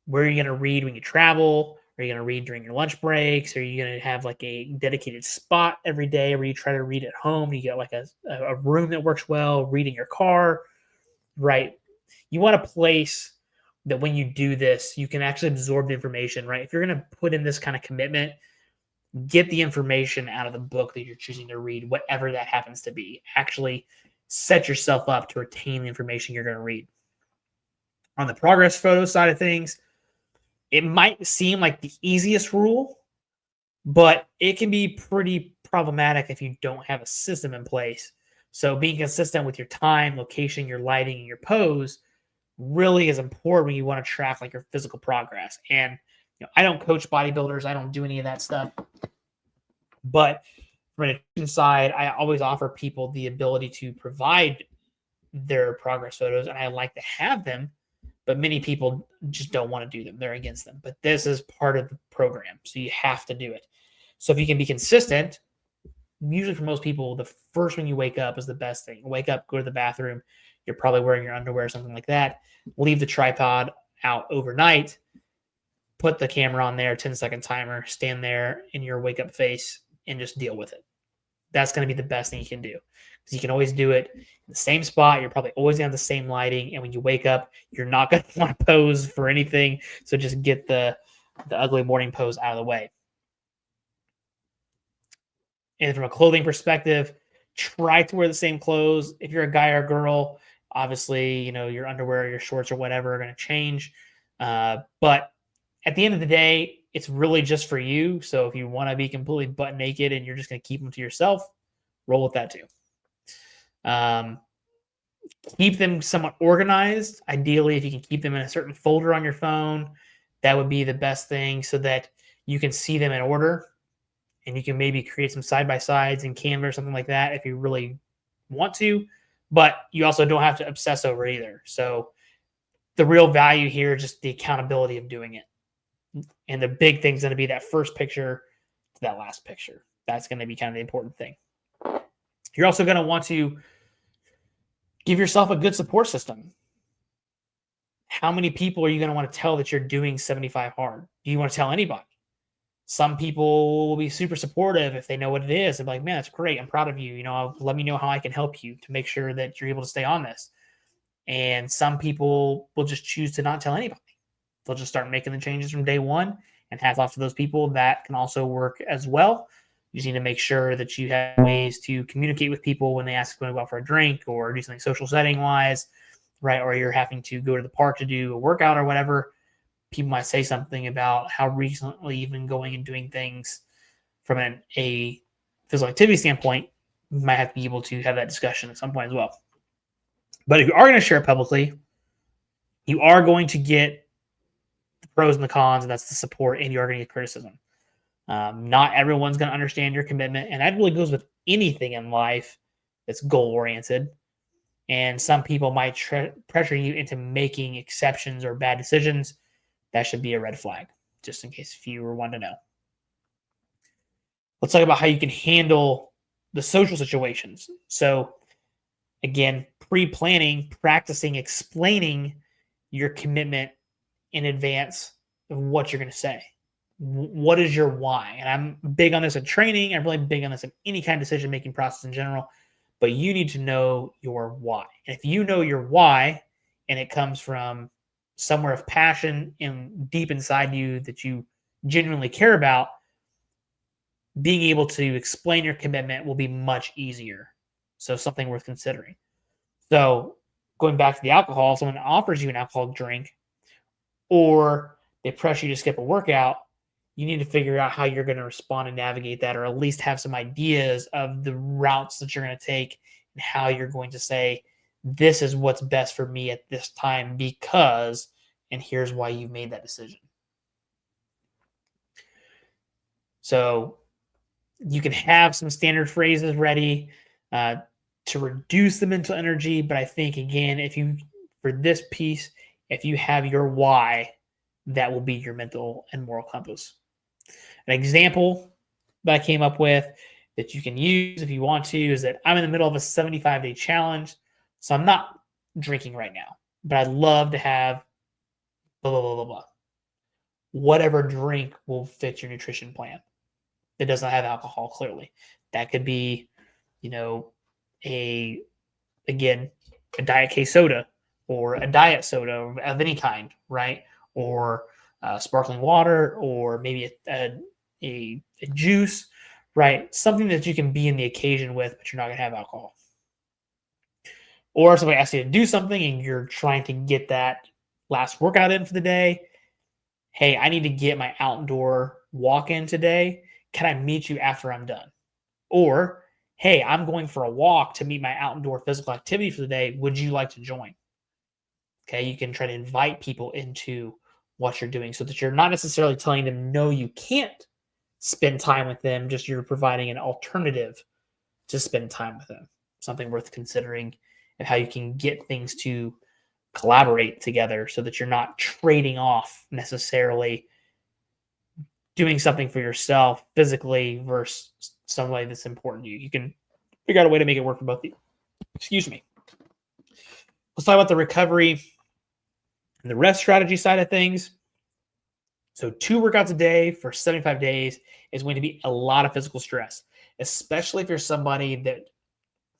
Speaker 1: Where are you going to read when you travel? Are you going to read during your lunch breaks? Are you going to have like a dedicated spot every day where you try to read at home? You get like a room that works well, read in your car, right? You want a place that when you do this, you can actually absorb the information, right? If you're going to put in this kind of commitment, get the information out of the book that you're choosing to read, whatever that happens to be. Actually set yourself up to retain the information you're going to read. On the progress photo side of things, it might seem like the easiest rule, but it can be pretty problematic if you don't have a system in place. So being consistent with your time, location, your lighting, and your pose really is important when you want to track like your physical progress. And I don't coach bodybuilders. I don't do any of that stuff. But from an nutrition side, I always offer people the ability to provide their progress photos, and I like to have them, but many people just don't want to do them. They're against them. But this is part of the program, so you have to do it. So if you can be consistent, usually for most people, the first when you wake up is the best thing. Wake up, go to the bathroom. You're probably wearing your underwear or something like that. Leave the tripod out overnight. Put the camera on there, 10-second timer. Stand there in your wake-up face and just deal with it. That's going to be the best thing you can do, because you can always do it in the same spot. You're probably always going to have the same lighting. And when you wake up, you're not going to want to pose for anything. So just get the ugly morning pose out of the way. And from a clothing perspective, try to wear the same clothes. If you're a guy or a girl, obviously, your underwear, your shorts or whatever are going to change. But at the end of the day, it's really just for you. So if you want to be completely butt naked and you're just going to keep them to yourself, roll with that too. Keep them somewhat organized. Ideally, if you can keep them in a certain folder on your phone, that would be the best thing, so that you can see them in order, and you can maybe create some side-by-sides in Canva or something like that if you really want to, but you also don't have to obsess over it either. So the real value here is just the accountability of doing it. And the big thing is going to be that first picture to that last picture. That's going to be kind of the important thing. You're also going to want to give yourself a good support system. How many people are you going to want to tell that you're doing 75 hard? Do you want to tell anybody? Some people will be super supportive if they know what it is. They're like, man, that's great. I'm proud of you. Let me know how I can help you to make sure that you're able to stay on this. And some people will just choose to not tell anybody. They'll just start making the changes from day one, and hats off to those people. That can also work as well. You just need to make sure that you have ways to communicate with people when they ask you to go out for a drink or do something social setting wise, right? Or you're having to go to the park to do a workout or whatever. People might say something about how recently you've been going and doing things from a physical activity standpoint. You might have to be able to have that discussion at some point as well. But if you are going to share it publicly, you are going to get the pros and the cons, and that's the support, and you are going to get criticism. Not everyone's going to understand your commitment, and that really goes with anything in life that's goal-oriented. And some people might pressure you into making exceptions or bad decisions. That should be a red flag, just in case if you were one to know. Let's talk about how you can handle the social situations. So, again, pre-planning, practicing, explaining your commitment in advance of what you're going to say. What is your why? And I'm big on this in training. I'm really big on this in any kind of decision-making process in general. But you need to know your why. And if you know your why, and it comes from somewhere of passion and deep inside you that you genuinely care about, being able to explain your commitment will be much easier. So something worth considering. So going back to the alcohol, someone offers you an alcoholic drink or they pressure you to skip a workout, you need to figure out how you're going to respond and navigate that, or at least have some ideas of the routes that you're going to take and how you're going to say, this is what's best for me at this time because, and here's why you made that decision. So you can have some standard phrases ready to reduce the mental energy. But I think, again, for this piece, if you have your why, that will be your mental and moral compass. An example that I came up with that you can use if you want to is that I'm in the middle of a 75-day challenge. So I'm not drinking right now, but I'd love to have blah, blah, blah, blah, blah. Whatever drink will fit your nutrition plan that does not have alcohol, clearly. That could be, a diet K soda or a diet soda of any kind, right? Or sparkling water, or maybe a juice, right? Something that you can be in the occasion with, but you're not going to have alcohol. Or if somebody asks you to do something and you're trying to get that last workout in for the day. Hey, I need to get my outdoor walk in today. Can I meet you after I'm done? Or, hey, I'm going for a walk to meet my outdoor physical activity for the day. Would you like to join? Okay, you can try to invite people into what you're doing so that you're not necessarily telling them, no, you can't spend time with them, just you're providing an alternative to spend time with them. Something worth considering, and how you can get things to collaborate together so that you're not trading off necessarily doing something for yourself physically versus somebody that's important to you. You can figure out a way to make it work for both of you. Excuse me. Let's talk about the recovery and the rest strategy side of things. So 2 workouts a day for 75 days is going to be a lot of physical stress, especially if you're somebody that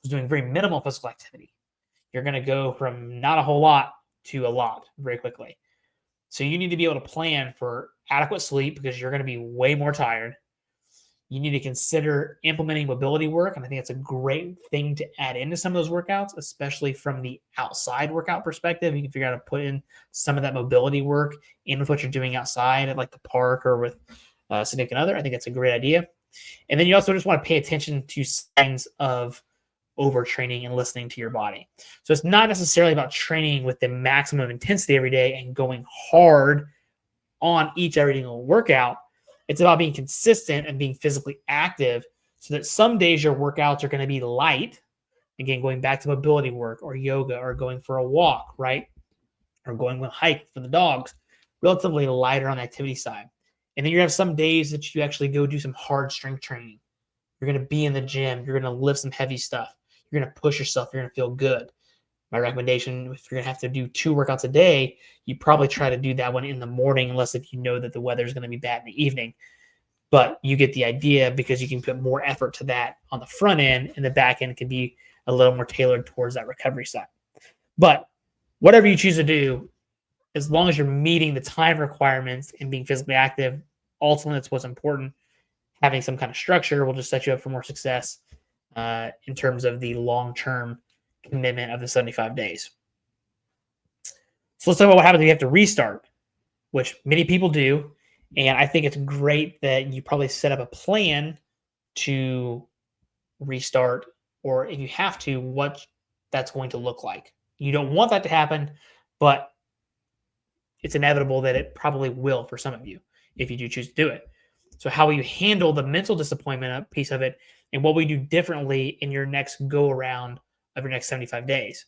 Speaker 1: is doing very minimal physical activity. You're going to go from not a whole lot to a lot very quickly. So you need to be able to plan for adequate sleep because you're going to be way more tired. You need to consider implementing mobility work, and I think that's a great thing to add into some of those workouts, especially from the outside workout perspective. You can figure out how to put in some of that mobility work in with what you're doing outside at like the park or with a significant other. I think that's a great idea. And then you also just want to pay attention to signs of overtraining and listening to your body. So it's not necessarily about training with the maximum intensity every day and going hard on each every single workout. It's about being consistent and being physically active so that some days your workouts are going to be light. Again, going back to mobility work or yoga or going for a walk, right? Or going on a hike for the dogs, relatively lighter on the activity side. And then you have some days that you actually go do some hard strength training. You're going to be in the gym. You're going to lift some heavy stuff. You're going to push yourself. You're going to feel good. My recommendation, if you're going to have to do 2 workouts a day, you probably try to do that one in the morning, unless if you know that the weather is going to be bad in the evening. But you get the idea because you can put more effort to that on the front end, and the back end can be a little more tailored towards that recovery side. But whatever you choose to do, as long as you're meeting the time requirements and being physically active, ultimately that's what's important. having some kind of structure will just set you up for more success in terms of the long-term commitment of the 75 days. So let's talk about what happens if you have to restart, which many people do. And I think it's great that you probably set up a plan to restart, or if you have to, what that's going to look like. You don't want that to happen, but it's inevitable that it probably will for some of you if you do choose to do it. So how will you handle the mental disappointment piece of it, and what will you do differently in your next go around of your next 75 days?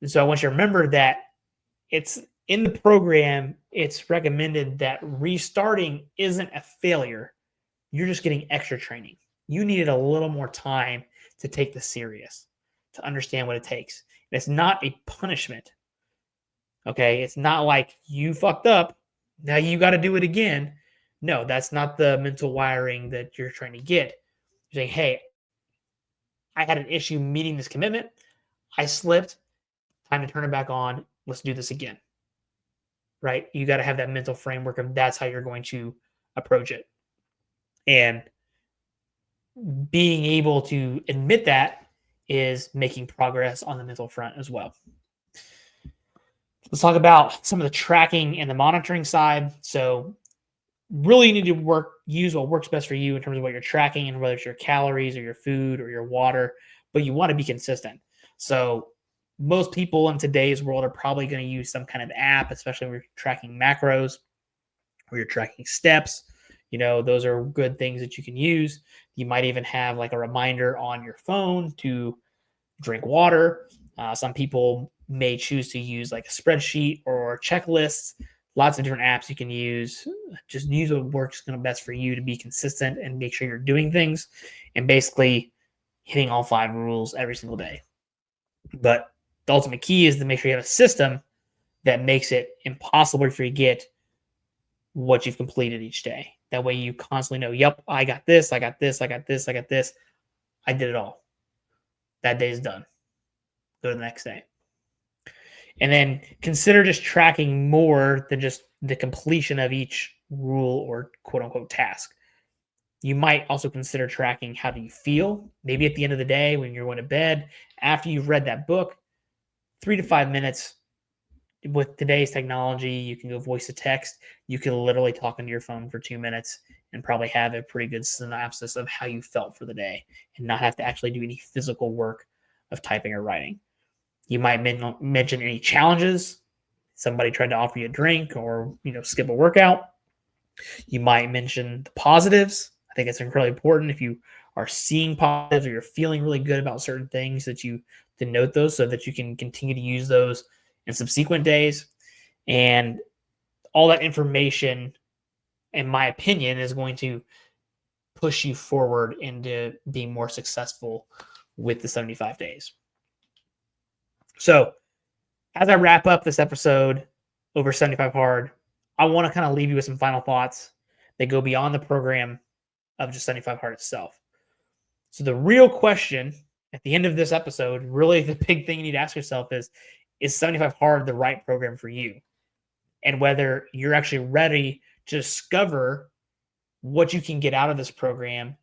Speaker 1: And so I want you to remember that it's in the program, it's recommended that restarting isn't a failure. You're just getting extra training. You needed a little more time to take this serious, to understand what it takes. And it's not a punishment. Okay. It's not like you fucked up. Now you got to do it again. No, that's not the mental wiring that you're trying to get. You're saying, hey, I had an issue meeting this commitment. I slipped. Time to turn it back on. Let's do this again. Right? You got to have that mental framework of that's how you're going to approach it. And being able to admit that is making progress on the mental front as well. Let's talk about some of the tracking and the monitoring side. So really you need to use what works best for you in terms of what you're tracking, and whether it's your calories or your food or your water, but you want to be consistent. So most people in today's world are probably going to use some kind of app, especially when you're tracking macros or you're tracking steps. Those are good things that you can use. You might even have like a reminder on your phone to drink water. Some people may choose to use like a spreadsheet or checklists. Lots of different apps you can use. Just use what works best for you to be consistent and make sure you're doing things and basically hitting all 5 rules every single day. But the ultimate key is to make sure you have a system that makes it impossible for you to get what you've completed each day. That way you constantly know, yep, I got this, I got this, I got this, I got this. I did it all. That day is done. Go to the next day. And then consider just tracking more than just the completion of each rule or quote unquote task. You might also consider tracking how do you feel. Maybe at the end of the day when you're going to bed, after you've read that book, 3 to 5 minutes. With today's technology, you can go voice to text. You can literally talk into your phone for 2 minutes and probably have a pretty good synopsis of how you felt for the day and not have to actually do any physical work of typing or writing. You might mention any challenges. Somebody tried to offer you a drink or, skip a workout. You might mention the positives. I think it's incredibly important if you are seeing positives or you're feeling really good about certain things that you denote those so that you can continue to use those in subsequent days. And all that information, in my opinion, is going to push you forward into being more successful with the 75 days. So as I wrap up this episode over 75 Hard, I want to kind of leave you with some final thoughts that go beyond the program of just 75 Hard itself. So the real question at the end of this episode, really the big thing you need to ask yourself is 75 Hard the right program for you? And whether you're actually ready to discover what you can get out of this program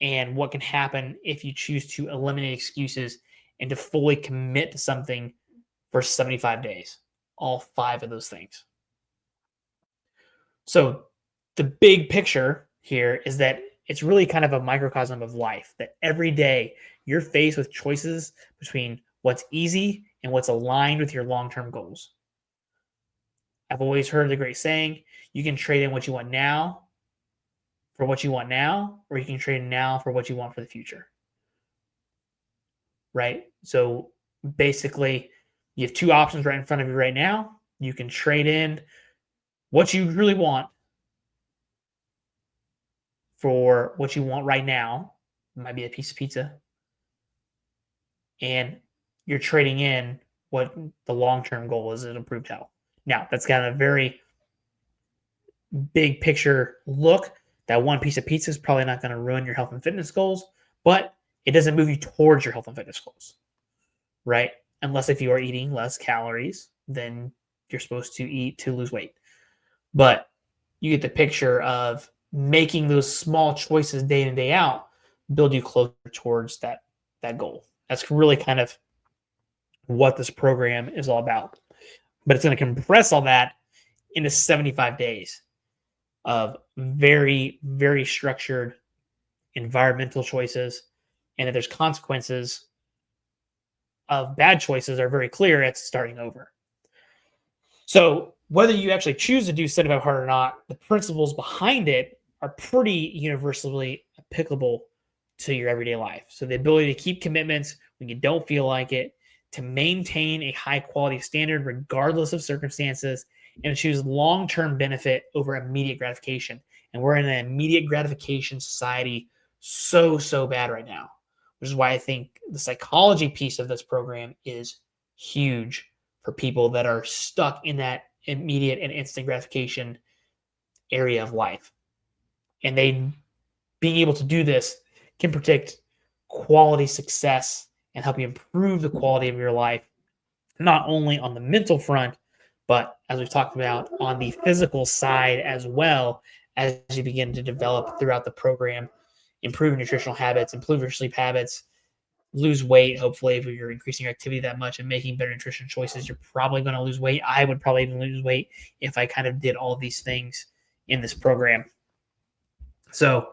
Speaker 1: and what can happen if you choose to eliminate excuses and to fully commit to something for 75 days, all 5 of those things. So the big picture here is that it's really kind of a microcosm of life, that every day you're faced with choices between what's easy and what's aligned with your long-term goals. I've always heard the great saying, you can trade in what you want now for what you want now, or you can trade in now for what you want for the future. Right? So basically, you have 2 options right in front of you right now. You can trade in what you really want for what you want right now. It might be a piece of pizza. And you're trading in what the long-term goal is, an improved health. Now, that's got a very big picture look. That one piece of pizza is probably not going to ruin your health and fitness goals, but it doesn't move you towards your health and fitness goals, right? Unless if you are eating less calories than you're supposed to eat to lose weight. But you get the picture of making those small choices day in and day out build you closer towards that goal. That's really kind of what this program is all about. But it's going to compress all that into 75 days of very, very structured environmental choices. And if there's consequences of bad choices are very clear, it's starting over. So whether you actually choose to do 75 hard or not, the principles behind it are pretty universally applicable to your everyday life. So the ability to keep commitments when you don't feel like it, to maintain a high quality standard regardless of circumstances, and to choose long-term benefit over immediate gratification. And we're in an immediate gratification society so bad right now, which is why I think the psychology piece of this program is huge for people that are stuck in that immediate and instant gratification area of life. And they being able to do this can predict quality success and help you improve the quality of your life, not only on the mental front, but as we've talked about on the physical side as well, as you begin to develop throughout the program, improve your nutritional habits, improve your sleep habits, lose weight. Hopefully, if you're increasing your activity that much and making better nutrition choices, you're probably going to lose weight. I would probably even lose weight if I kind of did all of these things in this program. So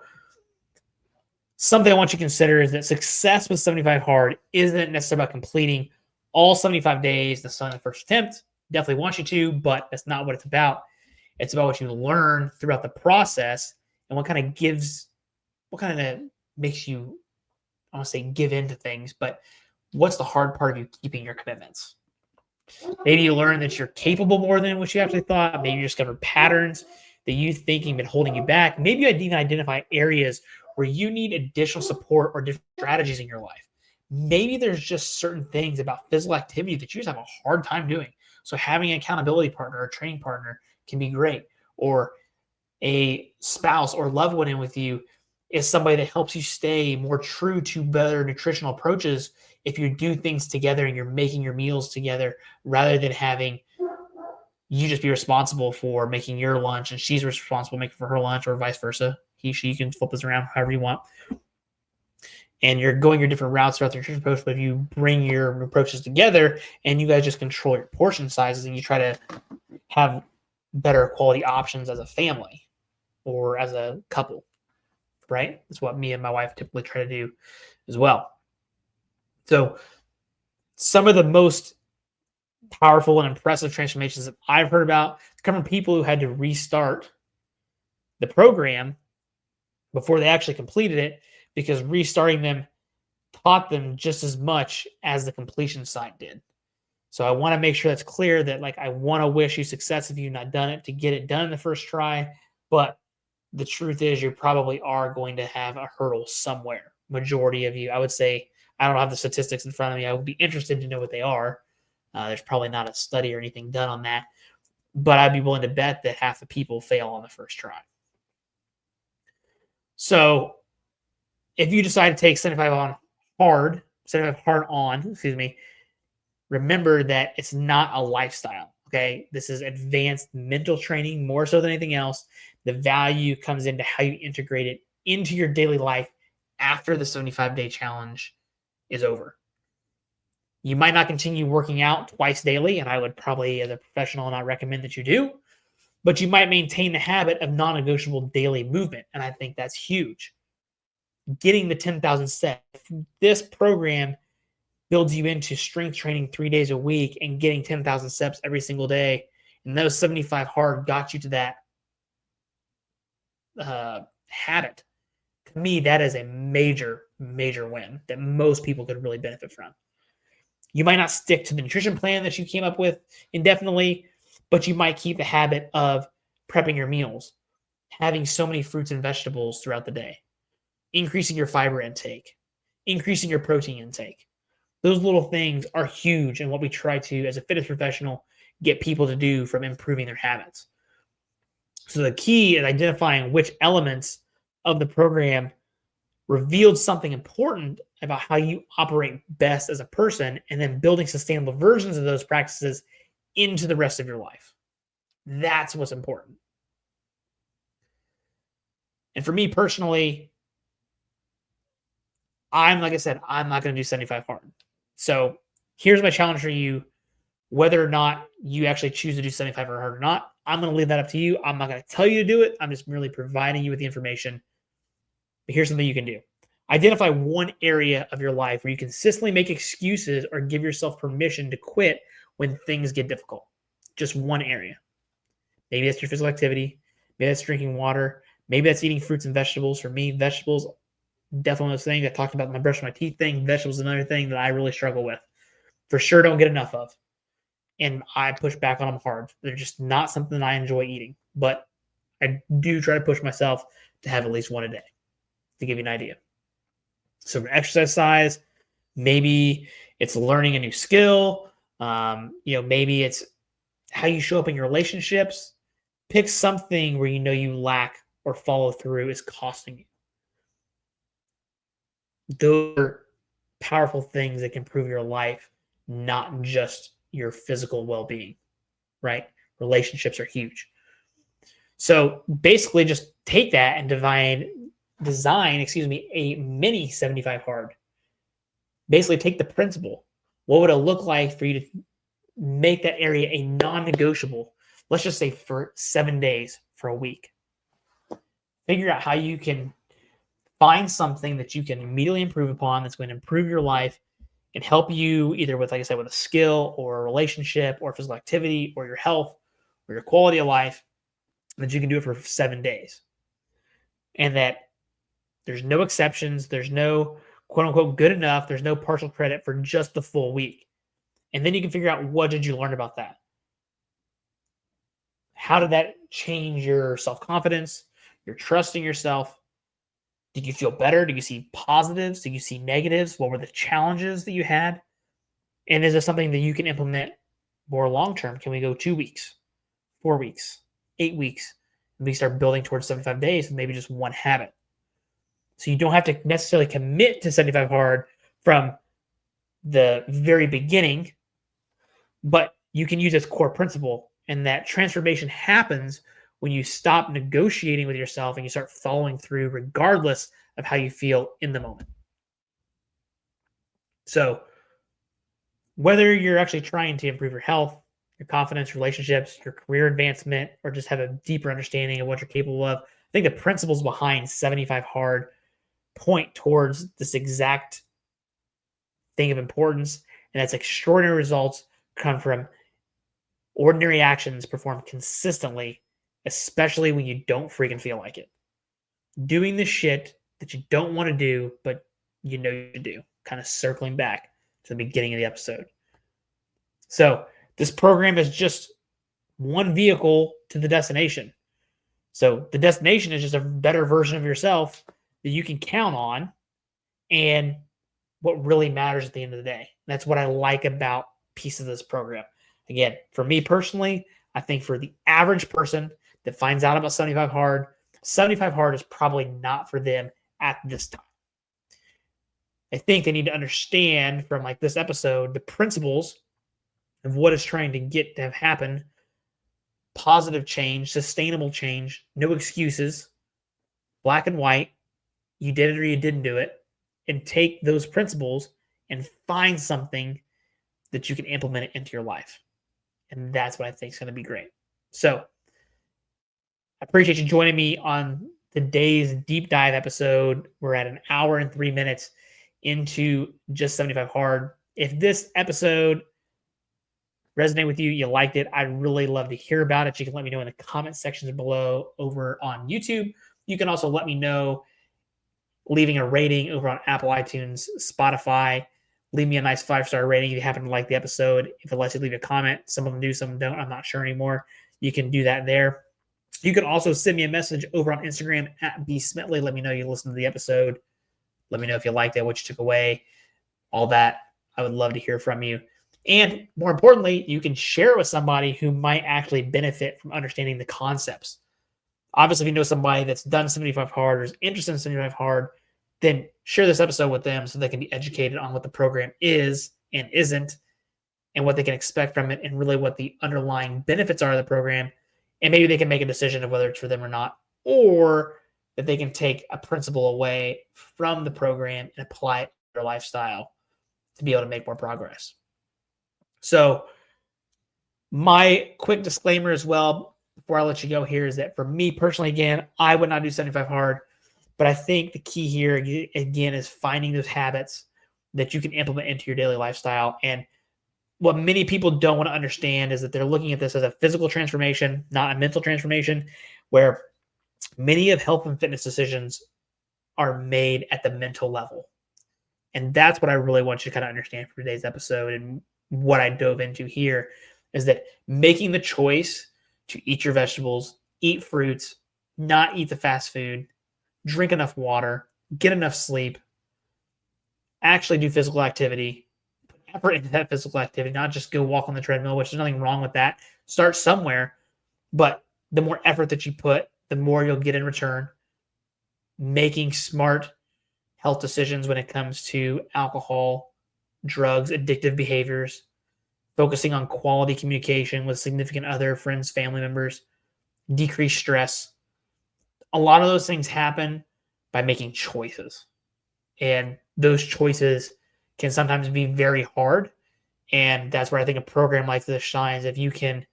Speaker 1: something I want you to consider is that success with 75 hard isn't necessarily about completing all 75 days the first attempt. Definitely want you to, but that's not what it's about. It's about what you learn throughout the process and what kind of makes you, I want to say give in to things, but what's the hard part of you keeping your commitments? Maybe you learn that you're capable more than what you actually thought. Maybe you discover patterns that you thinking been holding you back. Maybe you even identify areas where you need additional support or different strategies in your life. Maybe there's just certain things about physical activity that you just have a hard time doing. So having an accountability partner or a training partner can be great. Or a spouse or loved one in with you is somebody that helps you stay more true to better nutritional approaches if you do things together and you're making your meals together rather than having you just be responsible for making your lunch and she's responsible making for her lunch or vice versa. She can flip this around however you want. And you're going your different routes throughout the nutrition approach, but if you bring your approaches together and you guys just control your portion sizes and you try to have better quality options as a family or as a couple, right? That's what me and my wife typically try to do as well. So some of the most powerful and impressive transformations that I've heard about come from people who had to restart the program before they actually completed it, because restarting them taught them just as much as the completion side did. So I want to make sure that's clear that I want to wish you success if you've not done it to get it done in the first try. But the truth is you probably are going to have a hurdle somewhere. Majority of you, I would say, I don't have the statistics in front of me. I would be interested to know what they are. There's probably not a study or anything done on that, but I'd be willing to bet that half the people fail on the first try. So if you decide to take 75 hard on, remember that it's not a lifestyle. Okay. This is advanced mental training more so than anything else. The value comes into how you integrate it into your daily life after the 75-day challenge is over. You might not continue working out twice daily, and I would probably, as a professional, not recommend that you do, but you might maintain the habit of non-negotiable daily movement, and I think that's huge. Getting the 10,000 steps. This program builds you into strength training 3 days a week and getting 10,000 steps every single day, and those 75 hard got you to that habit. To me, that is a major win that most people could really benefit from. You might not stick to the nutrition plan that you came up with indefinitely, but you might keep the habit of prepping your meals, having so many fruits and vegetables throughout the day, increasing your fiber intake, increasing your protein intake. Those little things are huge in what we try to, as a fitness professional, get people to do from improving their habits. So the key is identifying which elements of the program revealed something important about how you operate best as a person, and then building sustainable versions of those practices into the rest of your life. That's what's important. And for me personally, like I said, I'm not going to do 75 hard. So here's my challenge for you. Whether or not you actually choose to do 75 or hard or not, I'm going to leave that up to you. I'm not going to tell you to do it. I'm just merely providing you with the information. But here's something you can do. Identify one area of your life where you consistently make excuses or give yourself permission to quit when things get difficult. Just one area. Maybe that's your physical activity. Maybe that's drinking water. Maybe that's eating fruits and vegetables. For me, vegetables, definitely one of those things. I talked about my brush my teeth thing. Vegetables is another thing that I really struggle with. For sure, don't get enough of. And I push back on them hard. They're just not something I enjoy eating. But I do try to push myself to have at least one a day, to give you an idea. So for exercise size, maybe it's learning a new skill. Maybe it's how you show up in your relationships. Pick something where you know you lack or follow through is costing you. Those are powerful things that can improve your life, not just your physical well-being, right? Relationships are huge. So basically just take that and design a mini 75 hard. Basically take the principle. What would it look like for you to make that area a non-negotiable? Let's just say for 7 days, for a week. Figure out how you can find something that you can immediately improve upon that's going to improve your life and help you either with, like I said, with a skill or a relationship or physical activity or your health or your quality of life, that you can do it for 7 days. And that there's no exceptions. There's no quote unquote good enough. There's no partial credit for just the full week. And then you can figure out, what did you learn about that? How did that change your self-confidence, your trust in yourself? Did you feel better? Did you see positives? Did you see negatives? What were the challenges that you had? And is this something that you can implement more long-term? Can we go 2 weeks, 4 weeks, 8 weeks? And we start building towards 75 days and maybe just one habit. So you don't have to necessarily commit to 75 hard from the very beginning, but you can use this core principle, and that transformation happens when you stop negotiating with yourself and you start following through regardless of how you feel in the moment. So whether you're actually trying to improve your health, your confidence, relationships, your career advancement, or just have a deeper understanding of what you're capable of, I think the principles behind 75 hard point towards this exact thing of importance, and that's extraordinary results come from ordinary actions performed consistently, especially when you don't freaking feel like it. Doing the shit that you don't want to do, but you know you do. Kind of circling back to the beginning of the episode. So this program is just one vehicle to the destination. So the destination is just a better version of yourself that you can count on, and what really matters at the end of the day. That's what I like about pieces of this program. Again, for me personally, I think for the average person that finds out about 75 hard is probably not for them at this time. I think they need to understand from like this episode the principles of what is trying to get to have happen. Positive change, sustainable change, no excuses, black and white. You did it or you didn't do it. And take those principles and find something that you can implement it into your life. And that's what I think is going to be great. So I appreciate you joining me on today's deep dive episode. We're at an hour and 3 minutes into just 75 hard. If this episode resonated with you, you liked it, I'd really love to hear about it. You can let me know in the comment sections below over on YouTube. You can also let me know leaving a rating over on Apple iTunes, Spotify. Leave me a nice 5-star rating if you happen to like the episode. If it lets you leave a comment, some of them do, some of them don't. I'm not sure anymore. You can do that there. You can also send me a message over on Instagram at @bsmitley. Let me know you listened to the episode. Let me know if you liked it, what you took away, all that. I would love to hear from you. And more importantly, you can share it with somebody who might actually benefit from understanding the concepts. Obviously, if you know somebody that's done 75 hard or is interested in 75 hard, then share this episode with them so they can be educated on what the program is and isn't, and what they can expect from it, and really what the underlying benefits are of the program. And maybe they can make a decision of whether it's for them or not, or that they can take a principle away from the program and apply it to their lifestyle to be able to make more progress. So my quick disclaimer as well, before I let you go here, is that for me personally, again, I would not do 75 hard, but I think the key here, again, is finding those habits that you can implement into your daily lifestyle. And what many people don't want to understand is that they're looking at this as a physical transformation, not a mental transformation, where many of health and fitness decisions are made at the mental level. And that's what I really want you to kind of understand for today's episode. And what I dove into here is that making the choice to eat your vegetables, eat fruits, not eat the fast food, drink enough water, get enough sleep, actually do physical activity, put effort into that physical activity, not just go walk on the treadmill, which there's nothing wrong with that. Start somewhere, but the more effort that you put, the more you'll get in return. Making smart health decisions when it comes to alcohol, drugs, addictive behaviors, focusing on quality communication with significant other, friends, family members, decrease stress. A lot of those things happen by making choices. And those choices can sometimes be very hard. And that's where I think a program like this shines. If you can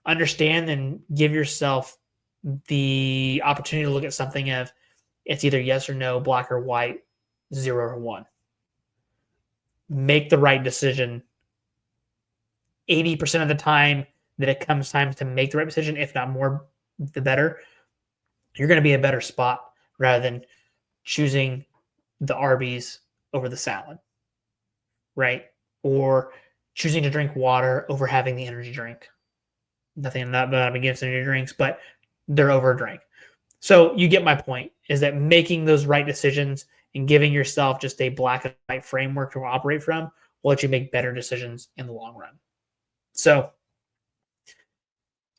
Speaker 1: understand and give yourself the opportunity to look at something of it's either yes or no, black or white, 0 or 1. Make the right decision 80% of the time that it comes time to make the right decision, if not more, the better. You're going to be in a better spot rather than choosing the Arby's over the salad, right? Or choosing to drink water over having the energy drink. Nothing not I'm against energy drinks, but they're over a drink. So you get my point, is that making those right decisions and giving yourself just a black and white framework to operate from will let you make better decisions in the long run. So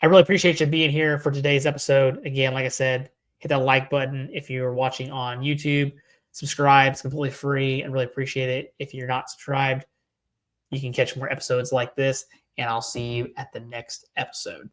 Speaker 1: I really appreciate you being here for today's episode. Again, like I said, hit that like button if you're watching on YouTube. Subscribe. It's completely free and really appreciate it. If you're not subscribed, you can catch more episodes like this, and I'll see you at the next episode.